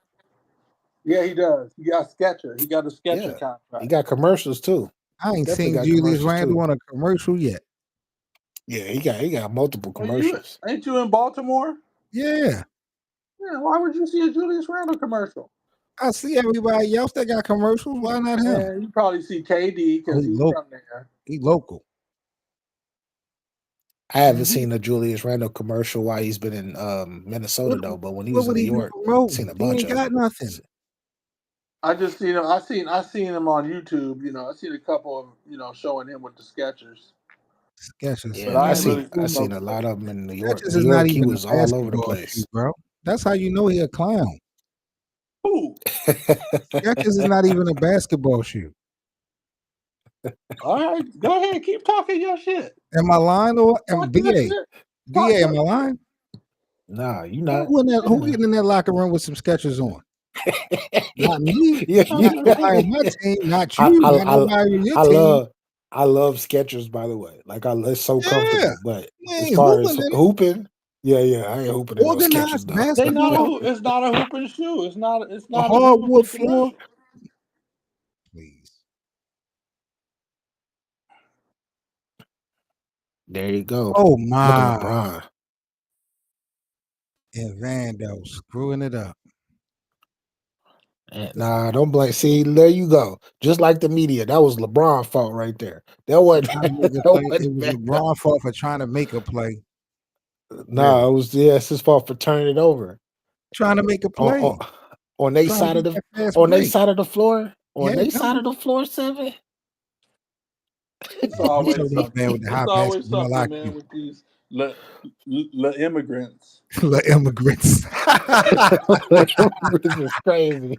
Yeah, he does. He got Sketcher. He got a Sketcher Yeah, contract. he got commercials too. I ain't Definitely seen got Julius commercials Randle too. on a commercial yet. Yeah, he got multiple Well, commercials. ain't you in Baltimore? Yeah, Yeah. Why would you see a Julius Randle commercial? I see everybody else that got commercials. Why not him? Yeah, you probably see KD because he he's local. from there. He local. I haven't seen a Julius Randle commercial while he's been in Minnesota though. But when he What was in would New he be York, promoting? seen a He bunch ain't of got them. nothing. I just seen him. I seen him on YouTube. I seen a couple of showing him with the Skechers. Skechers. But Yeah, I I ain't really seen seen no a lot of them in New York. Skechers New is not York, he even was a all over the basketball shoe, place. bro. That's how you know he a clown. Ooh. Skechers is not even a basketball shoe. All right, go ahead, keep talking your shit. Am I lying or am Talk your BA? shit. BA, am I lying? Nah, you not. Who getting in that locker room with some Skechers on? Not me. Yeah, Not nobody on my team. Not I, you. I, Not I, nobody on your team. I love Skechers, by the way. Like it's so Yeah, comfortable. But we as ain't far as hooping in it. hooping, yeah, I ain't hooping in those Skechers Organized though. basketball. It's not a hooping shoe. It's not A a hardwood hooping floor. commercial. Please. There you go. Oh Look at my. LeBron. And Vando screwing it up. Nah, don't blame. See, there you go. Just like the media, that was LeBron's fault right there. That wasn't. Trying to make a That play. It wasn't was bad. LeBron's fault for trying to make a play. Nah, Really. it was it's his fault for turning it over Trying to make a play. on their Trying side to of get the that fast break. side of the floor. On Yeah, their come side on. of the floor, 7. It's You always showed up there with something. the high It's always basketball something, man, IQ. with these immigrants. The immigrants. This is crazy.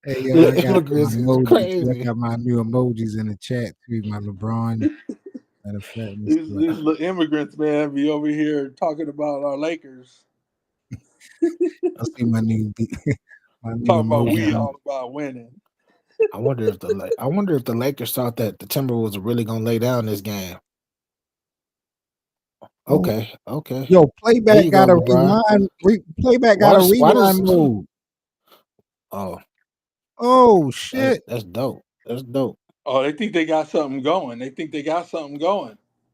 Hey, yo, I got my Immigrants is emojis. crazy. I got my new emojis in the chat too. My LeBron. Matter of fact, let me see These what little immigrants, man, be over here talking about our Lakers. I see my new Talking about we emoji. all about winning. I wonder if the Lakers thought that the Timberwolves were really gonna lay down this game. Oh, Okay. yo, There playback you got go, a LeBron. rewind. Playback Why got a does rewind mode. oh Oh shit! that's dope. That's dope. Oh, they think they got something going.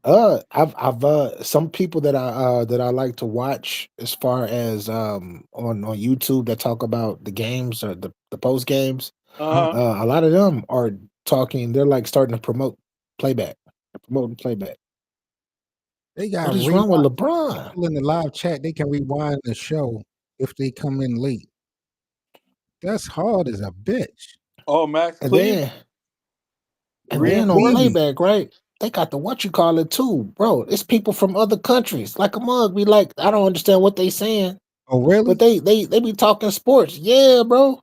I've some people that I like to watch as far as on YouTube that talk about the games or the post games. A lot of them are talking. They're like starting to promote playback. They're promoting playback. They got What is rewind. wrong with LeBron? People in the live chat, they can rewind the show if they come in late. That's hard as a bitch. Oh, Max And Cleveland. then on playback, right? They got the what you call it too, bro. It's people from other countries. Like a mug be like, I don't understand what they saying. Oh really? But they be talking sports. Yeah, bro.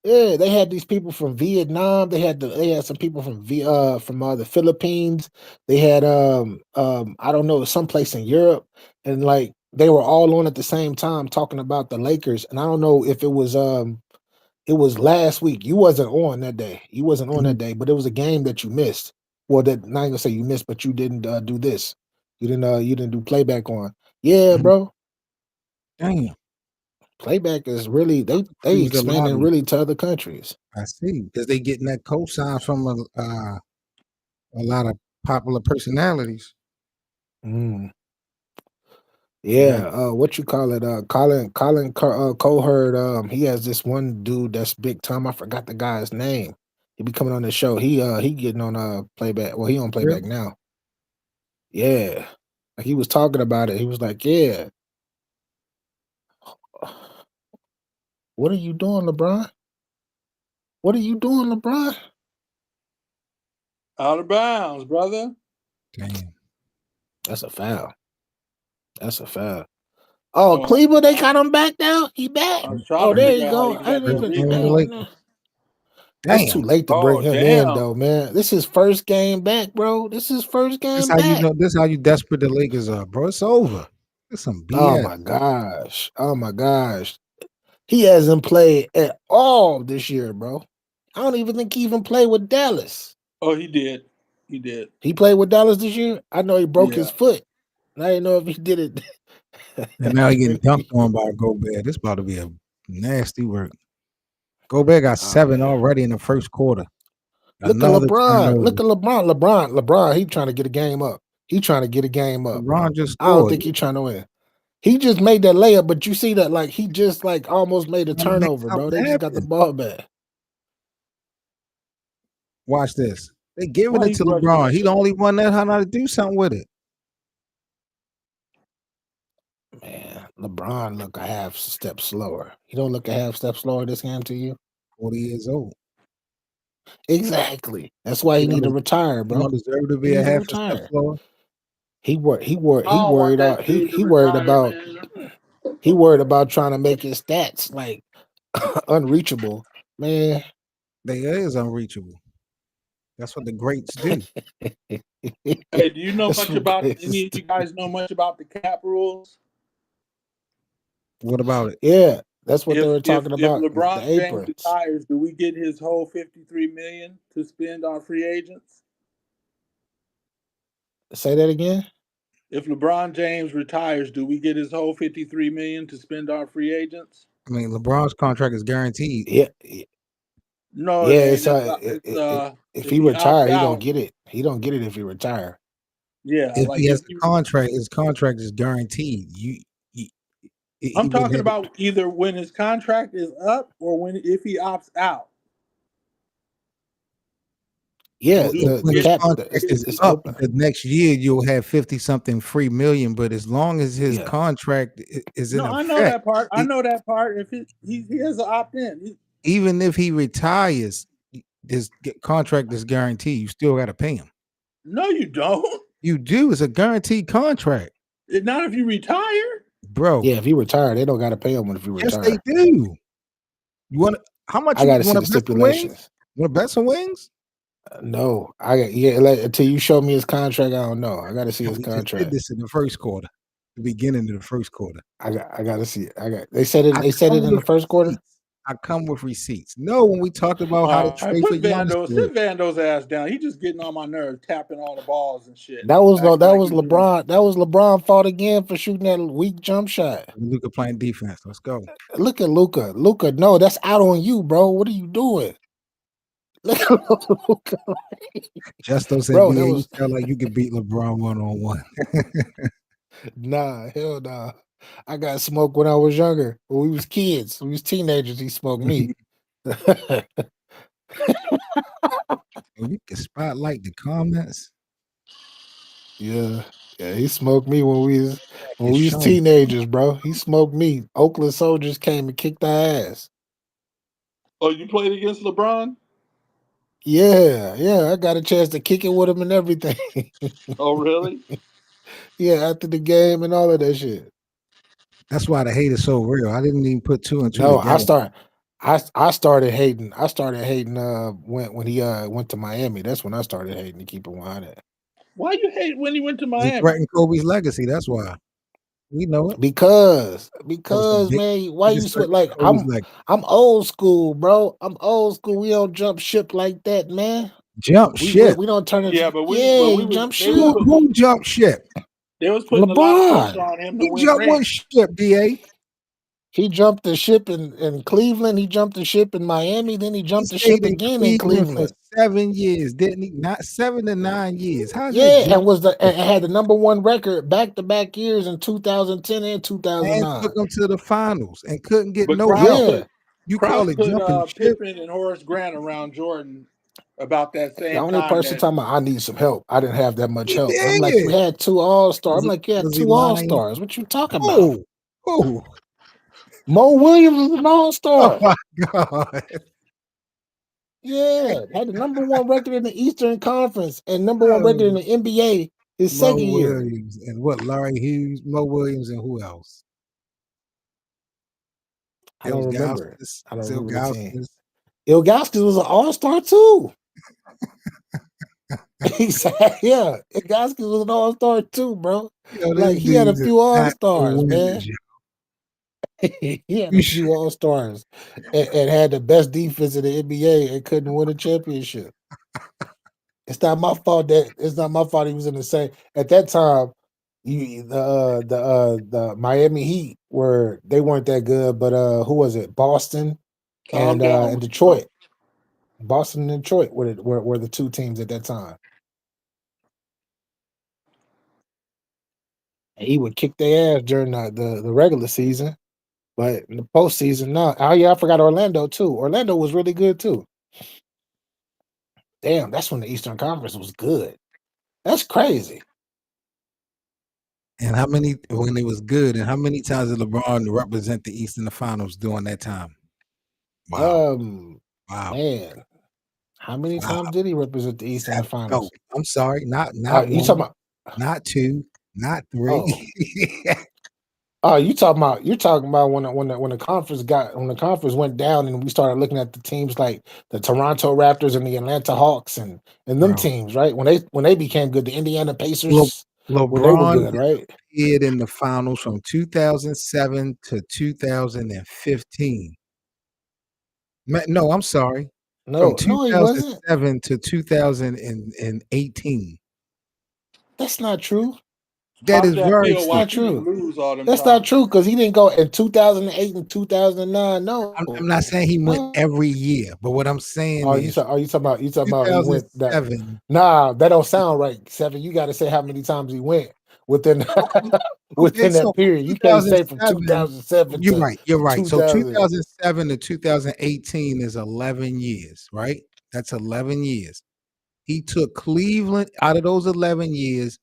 Yeah, they had these people from Vietnam. They had some people from the Philippines. They had I don't know, someplace in Europe, and like they were all on at the same time talking about the Lakers. And I don't know if it was last week. You wasn't on that day. You wasn't on that day, but it was a game that you missed. Well, that not gonna say you missed, but you didn't do this. You didn't do playback on. Yeah, bro. Damn. Playback is really they Use the expanding lobby. really to other countries. I see, because they getting that cosign from A lot of popular personalities. Mm. Yeah. Yeah, what you call it? Colin Coherd. He has this one dude that's big time. I forgot the guy's name. He be coming on the show. He getting on playback. Well, he on playback Really? now. Yeah, like he was talking about it. He was like, "Yeah, what are you doing, LeBron? What are you doing, LeBron? Out of bounds, brother. Damn. That's a foul. That's a foul. Oh, Oh, Cleveland, they got him back now. He back. I was trying Oh, to there figure you out how go. you I got didn't that even. First game in the rebound. Lakers. It's too Damn. late to bring Oh, him in, damn. though, man. This is first game back, bro. This is first This game how you back. know. This how you desperate the Lakers are, bro. It's over. It's some Oh BS. my gosh. Oh my gosh. He hasn't played at all this year, bro. I don't even think he even played with Dallas. Oh, he did. He did. He played with Dallas this year. I know he broke Yeah. his foot. I didn't know if he did it. And now he getting dunked on by Gobert. This about to be a nasty work. Gobert got Oh, 7 man. already in the first quarter. Look at Another LeBron. Look turnover. at LeBron. He trying to get a game up. He trying to get a game up. LeBron just I don't scored. think he trying to win. He just made that layup, but you see that like he just like almost made a Trying to make turnover, bro. something They just got the happen. ball back. Watch this. They giving Why it he to rushing? LeBron. He the only one that know how to do something with it. Man, LeBron look a half step slower. He don't look a half step slower this game to you? 40 years old. Exactly. That's why he He need to don't, retire, he don't bro. deserve to He be a need to half a step retire. slower. He I don't want worried that out dude to he worried retire, about man. he worried about trying to make his stats like unreachable. Man. They is unreachable. That's what the greats do. Hey, do you know That's much what about great any of you guys know much about the cap rules? What about it? Yeah, that's what they were If talking about. The LeBron James aprons. retires, do we get his whole 53 million to spend on free agents? Say that again? If LeBron James retires, do we get his whole 53 million to spend on free agents? I mean, LeBron's contract is guaranteed. Yeah, No, it yeah. ain't. If If he he opts retire, he don't out, get it. He don't get it if he retire. yeah, If like he has if a he, contract, his contract is guaranteed. He, he I'm wouldn't talking have to, about either when his contract is up or when if he opts out. Yeah, Do if we when the his get cap contract is it's up, open. the next year you'll have 50 something free million. But as long as his Yeah, contract is in No, I know effect, that part. I he, know that part. If he has an opt in. even if he retires, his contract is guaranteed. You still got to pay him. No, you don't. You do. It's a guaranteed contract, Not if you retire. bro. yeah. If he retire, they don't got to pay him if he Yes, they retire. do. You want how much I you got to want see to the bet some wings? stipulations. Want to bet some wings? No, until you show me his contract, I don't know. I got to see his We just did contract. this in the first quarter, the beginning of the first quarter. I got to see it. They said it. I They said come it in the with first quarter. receipts. I come with receipts. No, when we talked about how to All right, trade for put Giannis Vando. to work, Sit Vando's ass down. He just getting on my nerves, tapping all the balls and shit. That was Acting that like was he's doing. LeBron. That was LeBron fault again for shooting that weak jump shot. Luka playing defense. Let's go. Look at Luca. Luca, no, that's out on you, bro. What are you doing? Look at Luca, Justo said, bro. That "BA, you was felt like you could beat LeBron 1-on-1." nah, hell nah. I got smoked when I was younger. When we was kids, we was teenagers. He smoked me. You can spotlight the comments. Yeah, yeah. He smoked me when It's we was shown. teenagers, bro. He smoked me. Oakland Soldiers came and kicked our ass. Oh, you played against LeBron? Yeah, yeah. I got a chance to kick it with him and everything. Oh, really? Yeah, after the game and all of that shit. That's why the hate is so real. I didn't even put 2 and 2 No, together. I started hating. I started hating when he went to Miami. That's when I started hating to keep it 100. Why you hate when he went to He Miami? threatened Kobe's legacy. That's why. We know it. Because That was the man, why you biggest threat switch to like Kobe's legacy. I'm old school, bro. I'm old school. We don't jump ship like that, man. Jump ship. We don't turn it. Yeah, but Yeah, we you was jump they was ship. putting Who jumped ship? they was putting a lot of pressure LeBron. on him to He win jumped one rings. ship, DA. He jumped the ship in Cleveland. He jumped the ship in Miami. Then he He jumped the stayed ship in again in Cleveland for Cleveland. 7 years, didn't he? Not 7 to 9 years. How's that Yeah, jump? and had the #1 record back-to-back years in 2010 and And 2009. took them to the finals and couldn't get But no help. Yeah, You call Kraus it put jumping ship? Pippen and Horace Grant around Jordan about that the same only time person that talking about I need some help. I didn't have that much He help. I'm like, you did. had 2 All-Stars. I'm Was he like, you had was he 2 lying? All-Stars. What you talking about? Oh, oh, Mo Williams was an oh All-Star. my God. Yeah, had the #1 record in the Eastern Conference and #1 record in Oh, the NBA his Mo second year. Williams and what? Larry Hughes, Mo Williams, and who else? I don't remember. Ilgauskas, I don't remember the team. Ilgauskas. Ilgauskas was an All-Star too. He said, yeah, Ilgauskas was an All-Star too, bro. Yo, Like this he had a dude's few not All-Stars, man. winners, yo. He had You a should- few All-Stars and had the best defense in the NBA and couldn't win a championship. It's not my fault he was in the same at that time. The Miami Heat they weren't that good, but who was it? Boston calm down. and Detroit. Boston and Detroit were the 2 teams at that time. And he would kick their ass during the regular season, but in the postseason, no. Oh yeah, I forgot Orlando too. Orlando was really good too. Damn, that's when the Eastern Conference was good. That's crazy. And when it was good, and how many times did LeBron represent the East in the finals during that time? Wow. Wow. Man, how many Wow. times did he represent the East in the 7. finals? No, I'm sorry, not You 1, talking about? not 2, not 3. Oh, you're talking about when the conference went down and we started looking at the teams like the Toronto Raptors and the Atlanta Hawks and them Bro, teams, right? When they became good, the Indiana Le Pacers when they were LeBron good, right? disappeared in the finals from 2007 to 2015. No, I'm sorry, from No, he wasn't. 2007 to 2018. That's not true. That How's is that very feel That's not watching true. them true. lose all them That's not times? true because he didn't go in 2008 and 2009. No, I'm not saying he went no. every year, but what I'm saying is You talking about he went that? 2007. Nah, that don't sound right. Seven. You got to say how many times he went within Okay, within so that from period. You can't say from 2007, 2007 you're to right. You're right. So 2000. 2007 to 2018 is 11 years, right? That's 11 years. He took Cleveland out of those 11 years.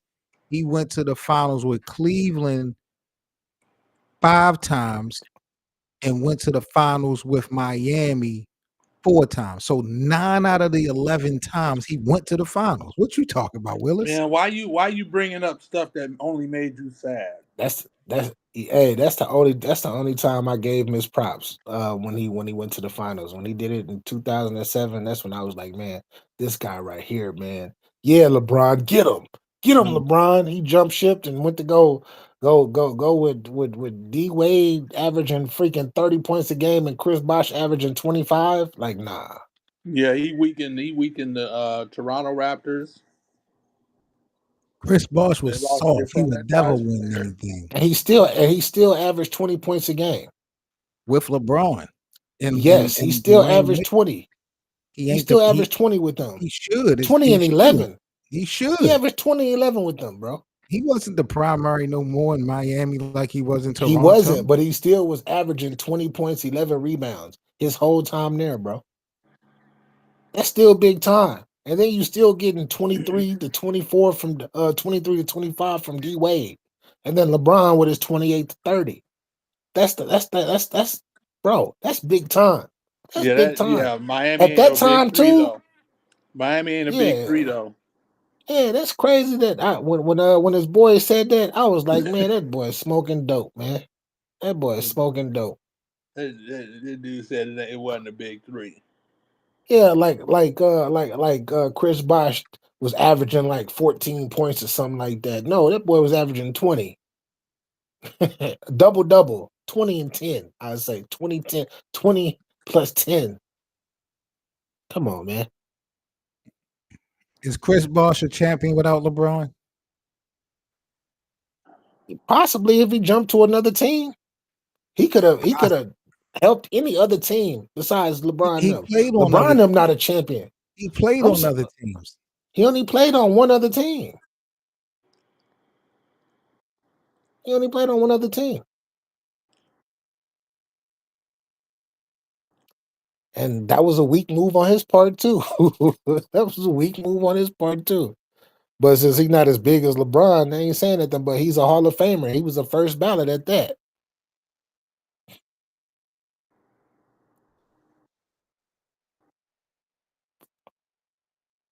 He went to the finals with Cleveland 5 times and went to the finals with Miami 4 times. So 9 out of the 11 times he went to the finals. What you talking about, Willis? Man, why you bringing up stuff that only made you sad? That's the only time I gave him his props. When he went to the finals. When he did it in 2007, that's when I was like, man, this guy right here, man. Yeah, LeBron, get him, LeBron. He jump shipped and went to go with D Wade averaging freaking 30 points a game and Chris Bosh averaging 25. Like, nah. Yeah, he weakened the Toronto Raptors. Chris Bosh They was lost their soft. He would never franchise win player. anything And he still averaged 20 points a game. with LeBron. Yes, he And still Dwayne averaged Wade. 20. He He ain't the still averaged 20 with them. he should. 20 He and should. 11. He He should. averaged 20 and 11 with them, bro. He wasn't the primary no more in Miami like he was in He Toronto. wasn't, but he still was averaging 20 points, 11 rebounds his whole time there, bro. That's still big time. And then you still getting 23 to 24 from 23 to 25 from D Wade. And then LeBron with his 28 to 30. That's bro, that's big time. That's big time. Miami At ain't that no big time three too, though. Miami ain't a big three yeah. though. Yeah, that's crazy that when his boy said that, I was like, man, that boy is smoking dope, man. That boy is smoking dope. That dude said that it wasn't a big three. Yeah, Chris Bosh was averaging like 14 points or something like that. No, that boy was averaging 20. Double, 20 and 10. I'd say 20, 10, 20 plus 10. Come on, man. Is Chris Bosh a champion without LeBron? Possibly if he jumped to another team. He could have helped any other team besides LeBron. He Them. played on LeBron other them not a champion. He played I'm on so- other teams. He only played on one other team. He only played on one other team. And that was a weak move on his part too. That was a weak move on his part too. But since he's not as big as LeBron, they ain't saying anything. But he's a Hall of Famer. He was a first ballot at that.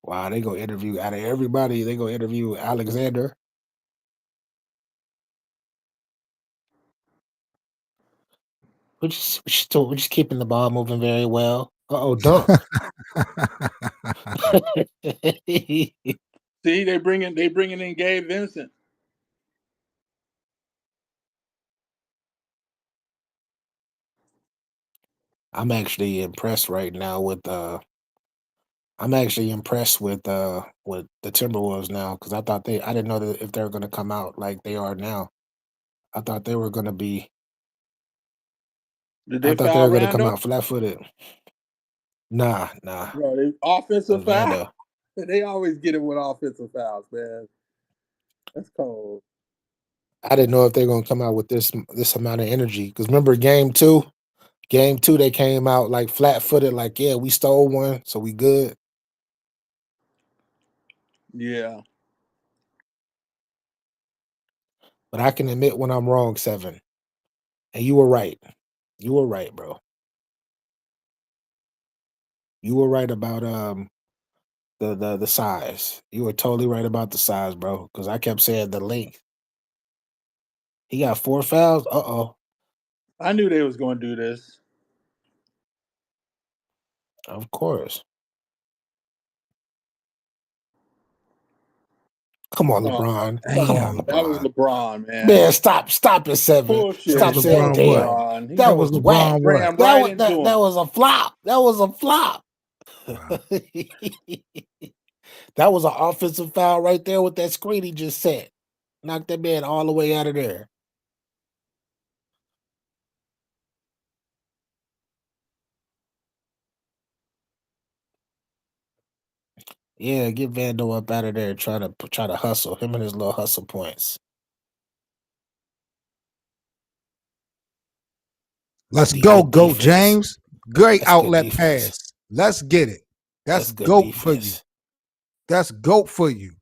Wow, they go interview out of everybody. They go interview Alexander. We're just keeping the ball moving very well. Dunk. See, they bringing in Gabe Vincent. I'm actually impressed right now with I'm actually impressed with the Timberwolves now because I didn't know that if they were going to come out like they are now. I thought they were going to be. Did I they thought they foul were going to come Randall? out flat-footed. Nah. No, they offensive foul. Randall. They always get it with offensive fouls, man. That's cold. I didn't know if they're going to come out with this amount of energy because remember game two they came out like flat-footed, like yeah we stole one, so we good. Yeah. But I can admit when I'm wrong, 7. And you were right. You were right, bro. You were right about the size. You were totally right about the size, bro. Because I kept saying the length. He got 4 fouls. I knew they was going to do this. Of course. Come on, LeBron. Come on, LeBron. That was LeBron, man. Man, stop it, 7. Bullshit. Stop saying LeBron damn. what? That was whack. Ran That right was into him. that was a flop. That was a flop. Wow. That was an offensive foul right there with that screen he just set. Knocked that man all the way out of there. Yeah, get Vando up out of there. Try to hustle him and his little hustle points. Let's Good go, defense. James. Great That's good outlet defense. pass. Let's get it. That's good GOAT defense. for you. That's GOAT for you.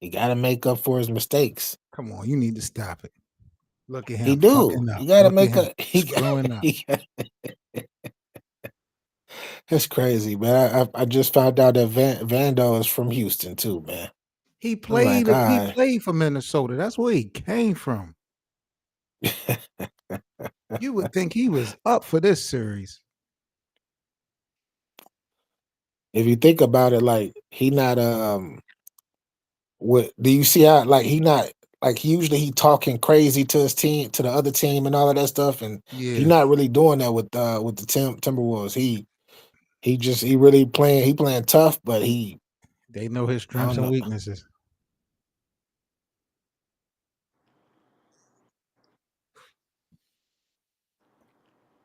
He got to make up for his mistakes. Come on, you need to stop it. Look at him. He do. fucking up. You got to Look make at him up. He screwing up. That's crazy, man. I just found out that Vando is from Houston too, man. He played. like, He alright. played for Minnesota. That's where he came from. You would think he was up for this series. If you think about it, like he not what do you see how like he not like usually he talking crazy to his team, to the other team and all of that stuff, and Yeah, he's not really doing that with the Timberwolves. He really playing tough, but they know his strengths and weaknesses.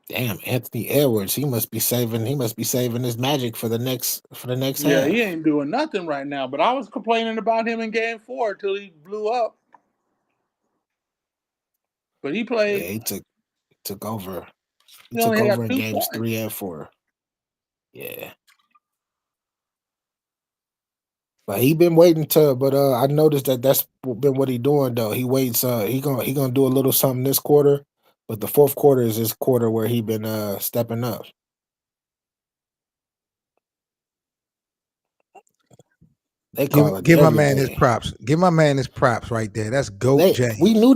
Damn, Anthony Edwards, he must be saving his magic for the next Yeah, half. he ain't doing nothing right now. But I was complaining about him in game 4 until he blew up. But he played. Yeah, he took over. He He took only over had in 2 games points. 3 and 4. Yeah. But he been waiting but I noticed that's been what he doing though. He waits he gonna do a little something this quarter, but the fourth quarter is his quarter where he been stepping up. They call it Give my man his everything. props. Give my man his props right there. That's GOAT James. We knew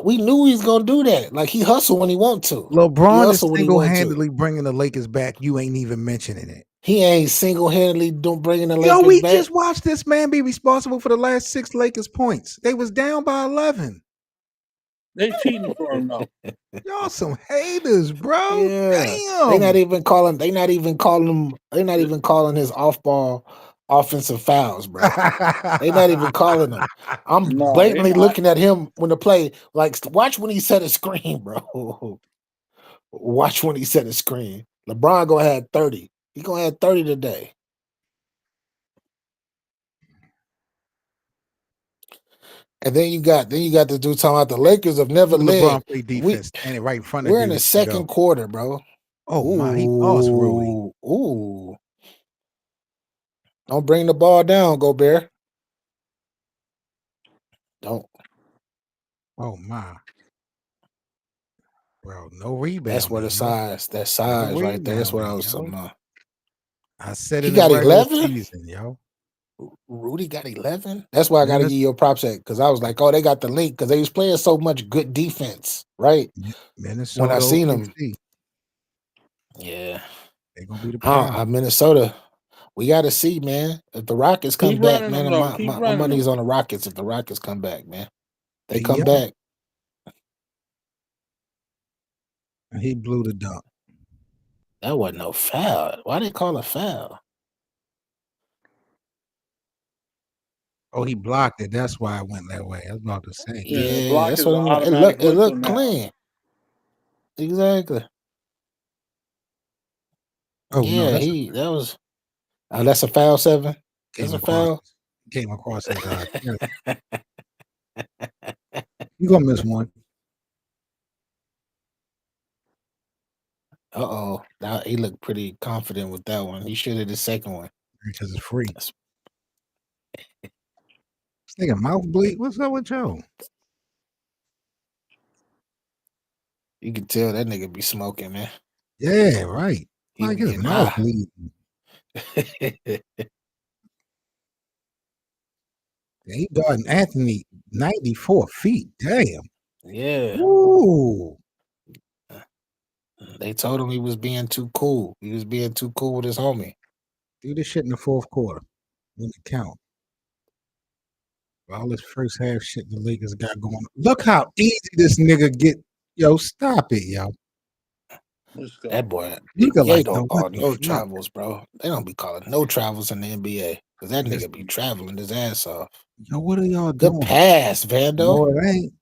we knew he's gonna do that. Like he hustle when he want to. LeBron is hustle when he single-handedly bringing the Lakers back. You ain't even mentioning it. He ain't single-handedly bringing the Yo, Lakers we back. just watched this man be responsible for the last 6 Lakers points. They was down by 11. They cheating for him though. Y'all some haters, bro. Yeah. Damn. They not even calling his off-ball offensive fouls, bro. They not even calling them. I'm blatantly looking at him when the play, like watch when he set a screen, bro. Watch when he set the screen. LeBron gonna have 30. He gonna have 30 today. And then you got the dude talking about the Lakers have never When LeBron led. play defense, standing right in front of We're in dude the to go. second quarter, bro. Oh my, he lost Rudy. Ooh. Don't bring the ball down, Gobert. Don't. Oh my, bro, no rebound. That's where the size. That size right there. That's what I was talking about. I said He in got the regular 11? season, yo. Rudy got 11. That's why I got to Minnes- give you a props at, because I was like, oh, they got the link because they was playing so much good defense, right? Minnesota. When I seen them, OKC, yeah, they gonna be the problem. Minnesota. We got to see, man. If the Rockets come Keep back, running man, them, though. Keep my running money's them. on the Rockets. If the Rockets come back, man, they They come young. back. And he blew the dunk. That wasn't no foul. Why they call a foul? Oh, he blocked it. That's why it went that way. I was about to say. Yeah, block that's is what an I'm like. It automatic looked whistle now. clean. Exactly. Oh no, Yeah, that was. Oh, that's a foul, 7. That's a foul. Came across his chest. You gonna miss one. Uh-oh. Now he looked pretty confident with that one. He should have the second one. Because it's free. This nigga mouth bleed. What's up with you? You can tell that nigga be smoking, man. Yeah, right. He Like be his getting mouth high. bleeding. He got Anthony 94 feet. Damn. Yeah. Ooh. They told him he was being too cool. He was being too cool with his homie. Do this shit in the fourth quarter. When it count. All this first half shit the Lakers got going on. Look how easy this nigga get. Yo, stop it, yo. Let's go. That boy, Luka NBA like, don't what call the no fuck? travels, bro. They don't be calling no travels in the NBA. Because that Yes. nigga be traveling his ass off. Yo, what are y'all Good doing? pass, Vando. No, it ain't.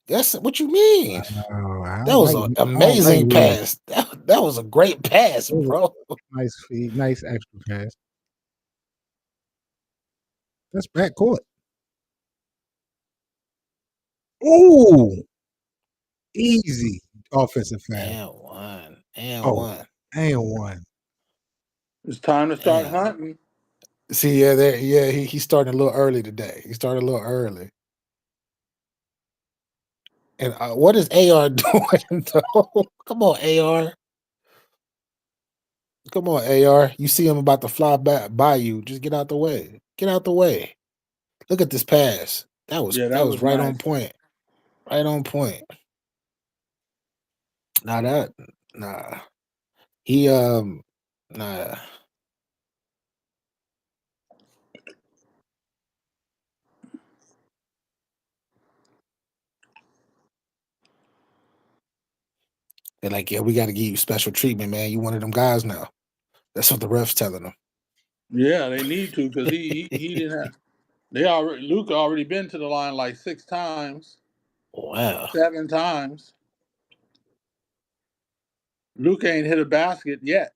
That's what you mean. That was an amazing pass. That was a great pass, bro. Nice feed, nice extra pass. That's backcourt. Ooh, easy offensive foul. And one. It's time to start hunting. See, he's starting a little early today. He started a little early. And what is AR doing, though? Come on, AR. Come on, AR. You see him about to fly back by you. Just get out the way. Get out the way. Look at this pass. That was right nice. on point. Right on point. Nah. He nah. They're like, yeah, we got to give you special treatment, man. You one of them guys now. That's what the ref's telling them. Yeah, they need to, because he didn't have. Luka already been to the line like 6 times. Wow. 7 times. Luka ain't hit a basket yet.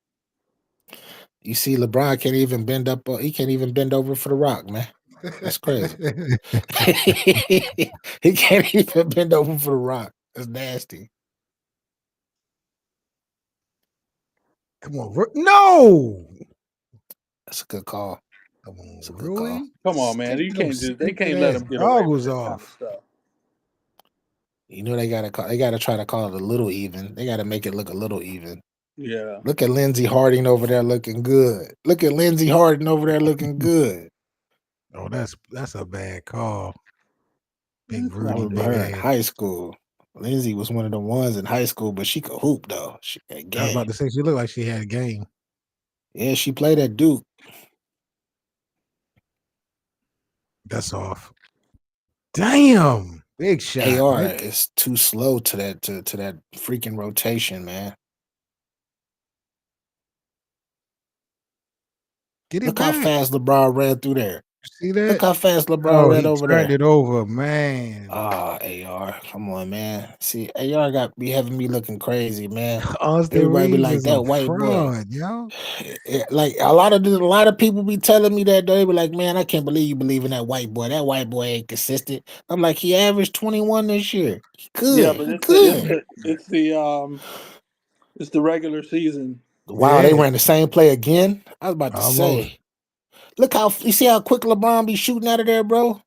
You see, LeBron can't even bend up. He can't even bend over for the rock, man. That's crazy. He can't even bend over for the rock. That's nasty. Come on, no. That's a good call. Come on, That's a good call. Come on, man. They can't let him get away with that kind of stuff. You know they gotta try to call it a little even. They gotta make it look a little even. Yeah. Look at Lindsey Harding over there looking good. Look at Lindsey Harding over there looking good. Oh, that's a bad call. Big I Rudy, remember her in high school. Lindsay was one of the ones in high school, but she could hoop though. She had game. I was about to say she looked like she had a game. Yeah, she played at Duke. That's off. Damn, big shot. AR right? is too slow to that freaking rotation, man. Get it Look back. how fast LeBron ran through there. See Look that? how fast LeBron Oh, ran he over turned there. it over, man. Ah, AR. Come on, man. See, AR got be having me looking crazy, man. Austin Everybody be Reeves like is a that white boy. fraud, yo. Like a lot of people be telling me that they be like, man, I can't believe you believe in that white boy. That white boy ain't consistent. I'm like, he averaged 21 this year. He Yeah, good. but He good. it's the regular season. Wow, they Yeah, ran the same play again. I was about to almost. say, look how you see how quick LeBron be shooting out of there, bro.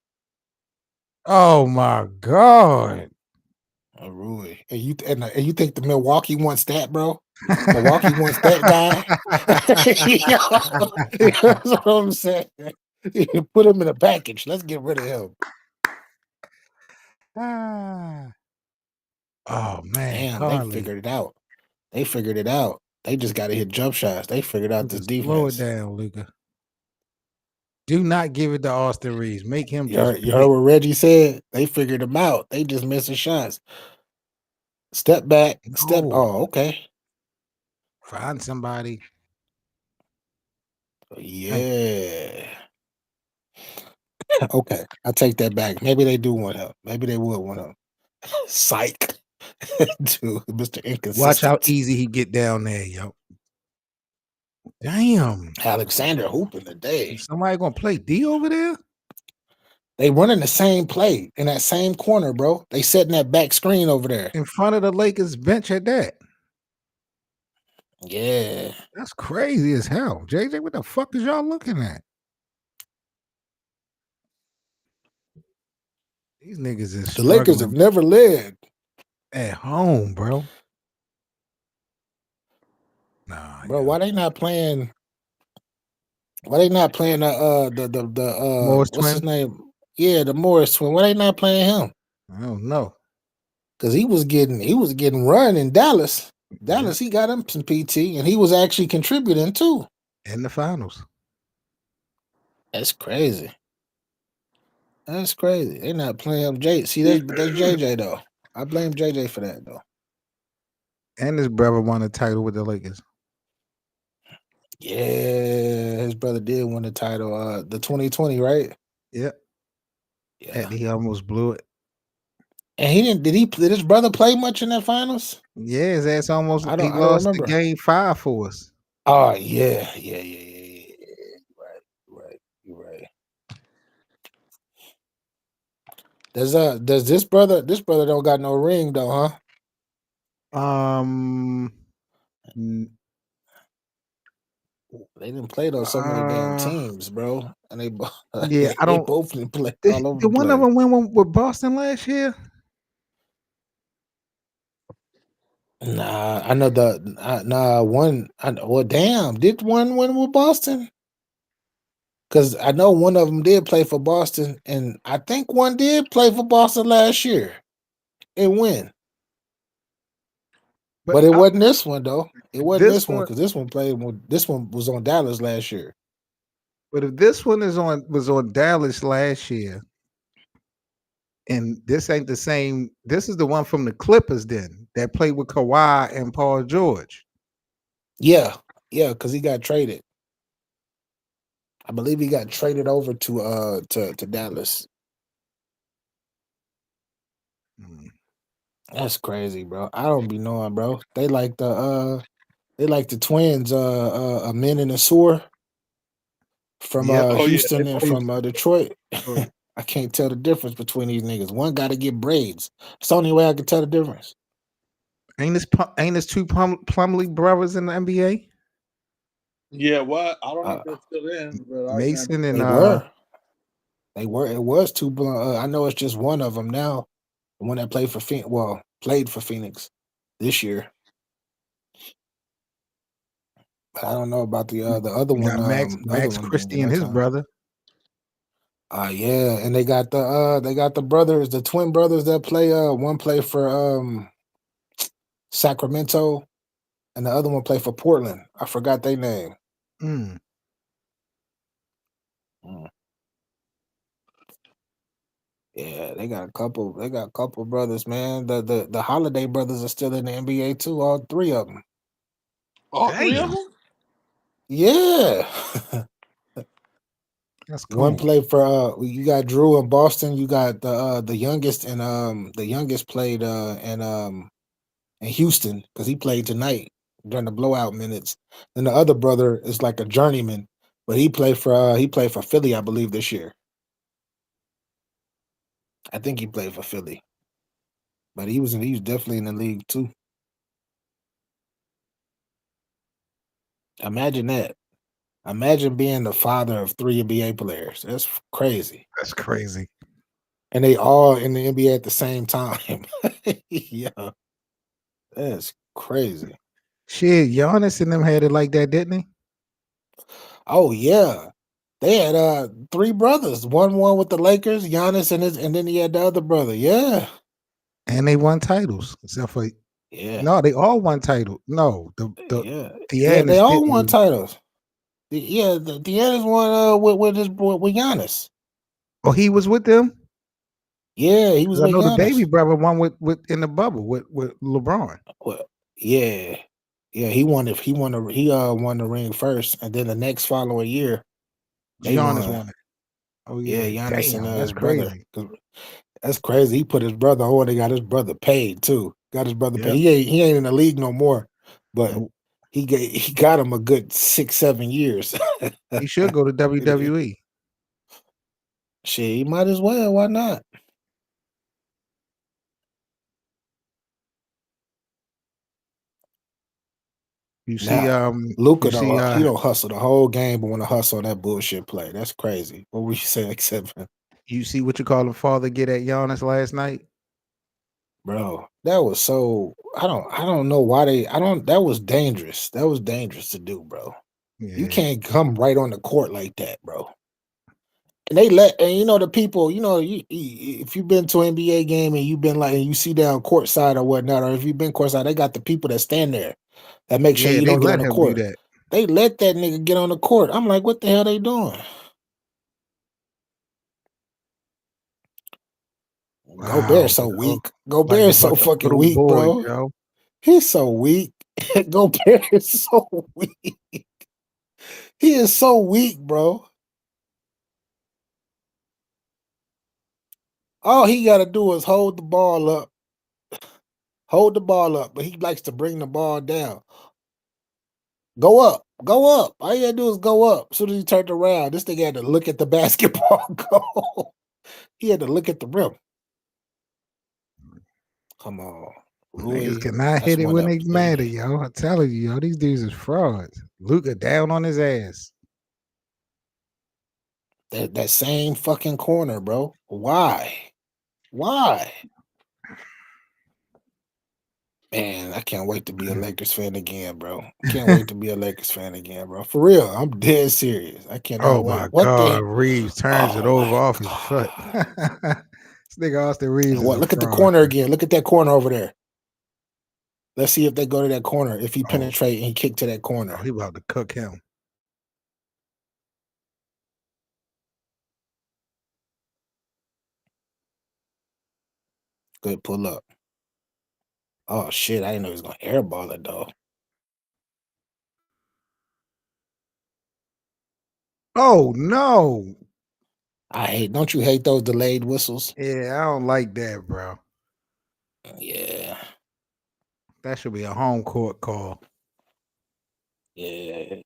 Oh my God. Oh, Rui. And you think the Milwaukee wants that, bro? Milwaukee wants that guy. That's what I'm saying. Put him in a package. Let's get rid of him. Ah. Oh man, Damn, they Carly. figured it out. They figured it out. They just got to hit jump shots. They figured out Luka, this slow it defense. down, Luka. Do not give it to Austin Reeves. Make him You just heard, you pick. heard what Reggie said? They figured him out. They just missing shots. Step back. Step. No. Oh, okay. Find somebody. Thank Yeah. Okay. I take that back. Maybe they do want help. Maybe they would want help. Psych. Dude, Mr. Watch how Inconsistent. easy he get down there, yo. Damn. Alexander hooping today. Is somebody gonna play D over there? They running the same play in that same corner, bro. They setting that back screen over there. In front of the Lakers bench at that. Yeah. That's crazy as hell. JJ, what the fuck is y'all looking at? These niggas is The Lakers have struggling never led. at home, bro. Nah, Bro, yo. why they not playing? Why they not playing Morris what's his twin? name? Yeah, the Morris twin. Why they not playing him? I don't know. Because he was getting run in Dallas. Yeah, Dallas, he got him some PT, and he was actually contributing too. in the finals. That's crazy. That's crazy. They not playing him. See, that's JJ though. I blame JJ for that though. And his brother won a title with the Lakers. Yeah, his brother did win the title. The 2020, right? Yep. Yeah. And he almost blew it. And he didn't. Did his brother play much in that finals? Yeah, his ass almost I he don't lost the remember. game 5 for us. Oh yeah. You're right. Does this brother don't got no ring though, huh? N- They didn't play on so many damn teams, bro. And they yeah, I they don't. both didn't play Did, all over did the one of place. them win with Boston last year? Nah, I know one. Well, damn, did one win with Boston? Because I know one of them did play for Boston, and I think one did play for Boston last year and win. But it wasn't this one though. It wasn't This this one one, because this one was on Dallas last year. but if this one was on Dallas last year, and this ain't the same, this is the one from the Clippers then that played with Kawhi and Paul George. Yeah, because he got traded. I believe he got traded over to Dallas. That's crazy, bro. I don't be knowing, bro. They like the twins, Men in the Sewer from Yep. Oh yeah, they Houston and play. from Detroit. I can't tell the difference between these niggas. One got to get braids. It's the only way I can tell the difference. Ain't this two Plumlee brothers in the NBA? Yeah, what? I don't know Uh, if they're still in, but I can't. Mason and They were. They were. It was two. I know it's just one of them now. The one that played for Phoenix this year. But I don't know about the other you one. got Max The other Max one didn't Christie get no and his time. brother. Yeah, and they got the brothers, the twin brothers that play. One play for Sacramento, and the other one play for Portland. I forgot their name. Mm. Yeah, they got a couple. They got a couple brothers, man. The Holiday brothers are still in the NBA too. All three of them. All three of Damn. them? Yeah. That's One cool. play for you got Drew in Boston. You got the youngest, and the youngest played in Houston because he played tonight during the blowout minutes. Then the other brother is like a journeyman, but he played for Philly, I believe, this year. I think he played for Philly, but he was definitely in the league too. Imagine that. Imagine being the father of 3 NBA players. That's crazy. That's crazy. And they all in the NBA at the same time. Yeah, that's crazy. Shit, Giannis and them had it like that, didn't they? Oh yeah. They had 3 brothers. One with the Lakers, Giannis and then he had the other brother. Yeah. And they won titles, except for Yeah. no, they all won titles. No, the Yeah. Yeah, they Giannis all didn't won win. titles. The Giannis won with Giannis. Oh, he was with them? Yeah, he was Because I with know the baby Giannis. brother won with in the bubble with LeBron. Well, yeah. Yeah, he won the ring first, and then the next following year they Giannis won. won it. Oh Yeah, yeah. Giannis and Damn, that's his brother. crazy. 'Cause that's crazy. He put his brother on. They got his brother paid too. Got his brother paid. Yep. He ain't in the league no more, but Nope. he got him a good 6-7 years. He should go to WWE. Shit, he might as well. Why not? You see, Now, you Luca see, though, he don't hustle the whole game, but want to hustle on that bullshit play. That's crazy. What were you saying, except you see what you call him father get at Giannis last night? bro? That was so. I don't know why they. I don't. That was dangerous. That was dangerous to do, bro. You Yeah. can't come right on the court like that, bro. And they let, and you know the people, if you've been to an NBA game and you've been like, and you see down courtside or whatnot, or if you've been courtside, they got the people that stand there that make sure Yeah, you they don't get on let the him do court. that. They let that nigga get on the court. I'm like, what the hell they doing? Gobert Wow, so yo. weak. Like Gobert a is so bunch of fucking little weak, boys, bro. yo. He's so weak. Gobert is so weak. He is so weak, bro. All he got to do is hold the ball up. Hold the ball up, but he likes to bring the ball down. Go up. Go up. All you gotta do is go up. As soon as he turned around, this thing had to look at the basketball go. He had to look at the rim. Come on. Niggas Rui, cannot that's hit it one when up they three. matter, yo. I'm telling you, yo, these dudes is frauds. Luka down on his ass. That same fucking corner, bro. Why? Why? Man, I can't wait to be a Lakers fan again, bro. Can't wait to be a Lakers fan again, bro. For real, I'm dead serious. I Oh cannot wait. my What God, the? Reeves turns it Oh over my off his foot. god! This nigga Austin Reeves And is what? a Look at the fraud. corner again. Look at that corner over there. Let's see if they go to that corner. If he Oh, penetrate and he kick to that corner. he about to cook him. Good pull up. Oh shit! I didn't know he was gonna airball it though. Oh no. I hate. Don't you hate those delayed whistles? Yeah, I don't like that, bro. Yeah, That should be a home court call. yeah.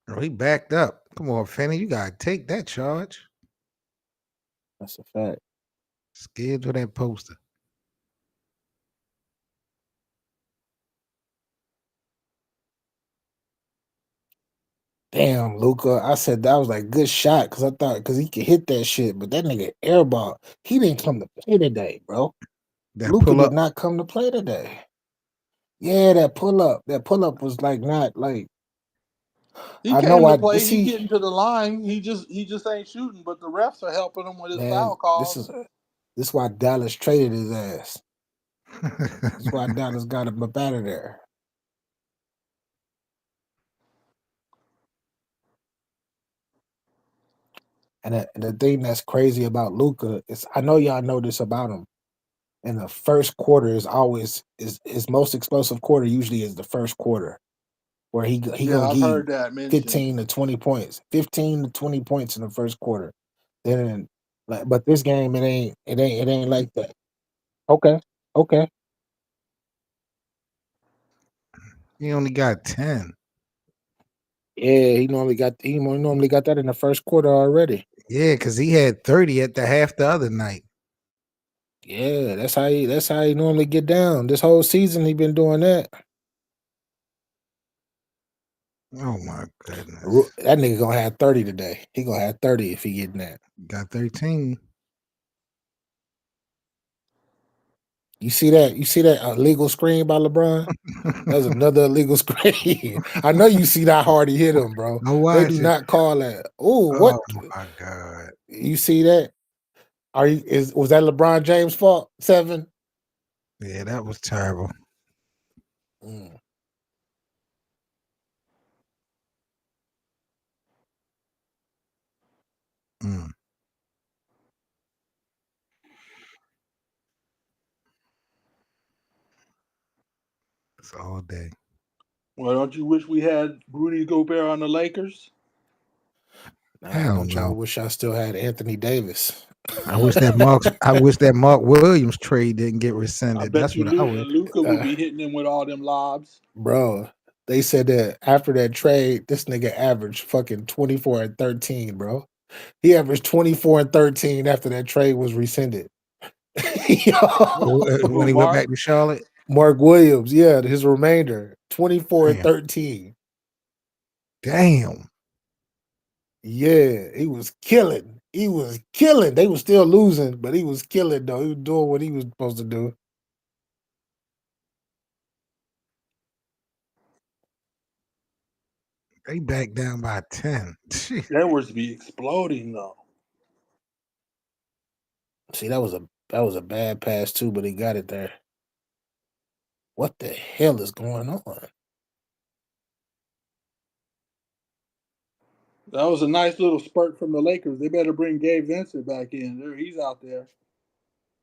Oh, he backed up. Come on, Finney. You gotta take that charge. That's a fact. Scared to that poster. Damn, Luca. I said that was like good shot because I thought because he could hit that shit, but that nigga airball. He didn't come to play today, bro. That Luca pull did up. not come to play today. Yeah, that pull up. That pull up was like not like. He I know. came to I play. He see. getting to the line. He just ain't shooting. But the refs are helping him with his foul Man, calls. this is why Dallas traded his ass. That's why Dallas got him up out of there. And the thing that's crazy about Luca is I know y'all know this about him. And the first quarter is always is his most explosive quarter usually is the first quarter. where he Yeah, gonna I've give heard that mentioned. 15 to 20 points, 15 to 20 points in the first quarter. Then, like, but this game it ain't like that. Okay, okay. He only got 10. Yeah, he normally got that in the first quarter already. Yeah, because he had 30 at the half the other night. Yeah, that's how he normally get down. This whole season he been doing that. Oh my goodness. That nigga gonna have 30 today. He gonna have 30 if he getting that. Got 13. You see that? You see that illegal screen by LeBron? That was another illegal screen. I know you see that hard he hit him, bro. I They do watch it. not call that. Oh, what? Oh my God. You see that? Was that LeBron James' fault? 7? Yeah, that was terrible. Mm. Mm. It's all day. Well, don't you wish we had Rudy Gobert on the Lakers? Hell Don't y'all no. wish I still had Anthony Davis? I wish that Mark Williams trade didn't get I rescinded. bet That's you what I would. Luka would be hitting him with all them lobs. Bro, they said that after that trade, this nigga averaged fucking 24 and 13, bro. He averaged 24 and 13 after that trade was rescinded. When he went back to Charlotte. Mark Williams, yeah, his remainder, 24 and Damn. 13. Damn. Yeah, he was killing. He was killing. They were still losing, but he was killing though. He was doing what he was supposed to do. They back down by 10. They was be exploding though. See, that was a bad pass too, but he got it there. What the hell is going on? That was a nice little spurt from the Lakers. They better bring Gabe Vincent back in. There, he's out there.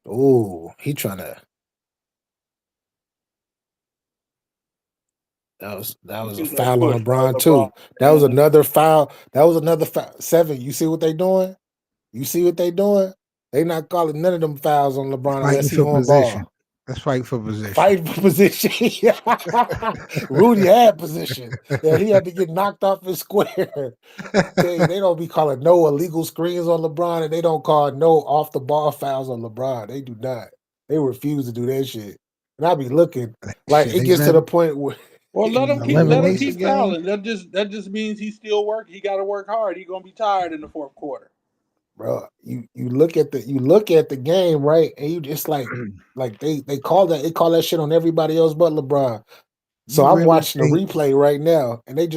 Oh, he trying to. That was a Get that foul on push by LeBron too. That was man. another foul. That was another foul. 7. You see what they doing? You see what they doing? They not calling none of them fouls on LeBron Fighting unless he for on position. ball. Let's fight for position. Fighting for position. Rudy had position. Yeah, he had to get knocked off his square. Tell you, they don't be calling no illegal screens on LeBron, and they don't call no off the ball fouls on LeBron. They do not. They refuse to do that shit. And I be looking like Shit, it they gets to ready the point where Well, let him elimination keep game. fouling. That just means he's still working. He got to work hard. He's gonna be tired in the fourth quarter. bro, you look at the game, right? And you just like they call that shit on everybody else but LeBron. So You I'm really watching the think replay right now, and they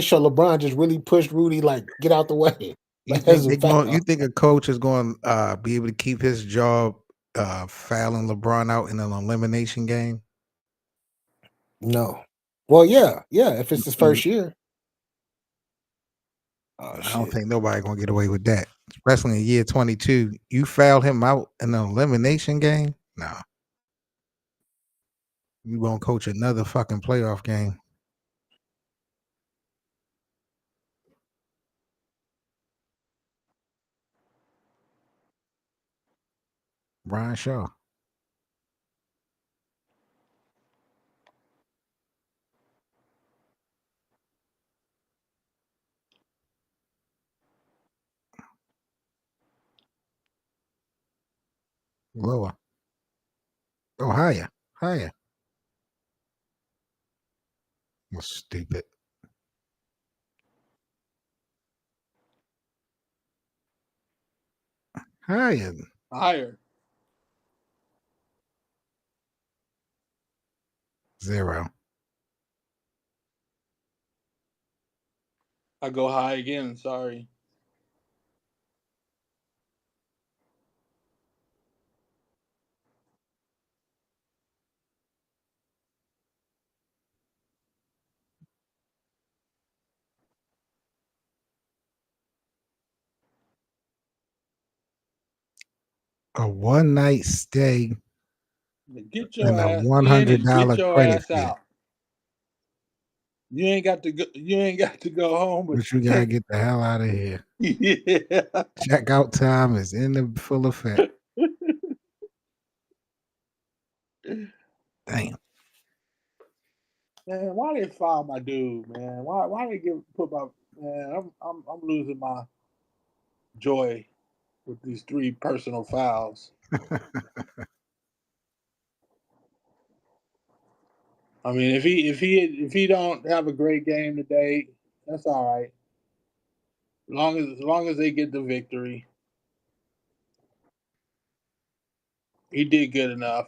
show LeBron just really pushed Rudy like get out the way. you Like that's think a foul. you think a coach is going to be able to keep his job fouling LeBron out in an elimination game? No. Well, yeah. If it's his first year. Oh I shit. don't think nobody gonna get away with that, especially in year 22. You foul him out in an elimination game? Nah. You won't coach another fucking playoff game. Brian Shaw. Lower. Oh, higher. Higher. That's stupid. Higher. Higher. 0. I go high again. Sorry. A one night stay Get your and a ass in and get $100 your credit ass fee. out. You ain't got to go. You ain't got to go home, But you gotta get the hell out of here. yeah. Checkout time is in the full effect. Damn. Man, why they fire my dude, man? Why they put my man? I'm losing my joy with these 3 personal fouls. I mean, if he don't have a great game today, that's all right. As long as they get the victory, he did good enough.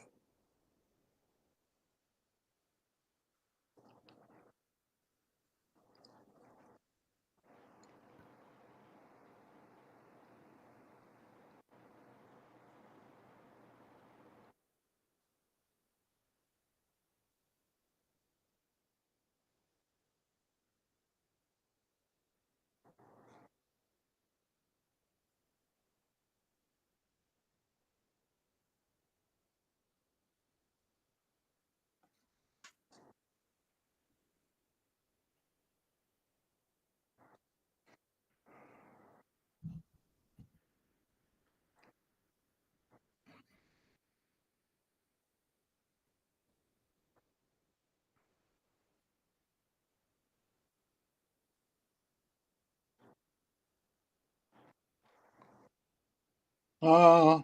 Uh,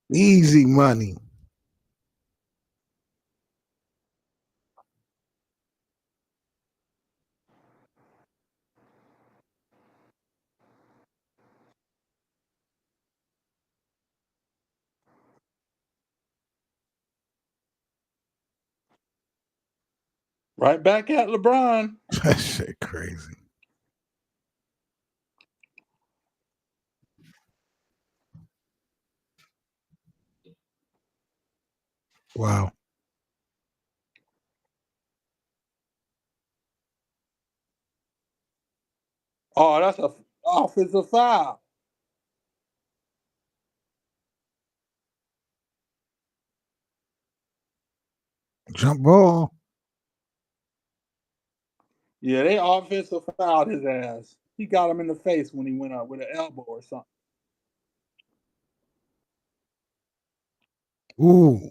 Easy money. right back at LeBron. That shit crazy. Wow. Oh, that's a offensive foul. Jump ball. Yeah, they offensive fouled his ass. He got him in the face when he went up with an elbow or something. Ooh.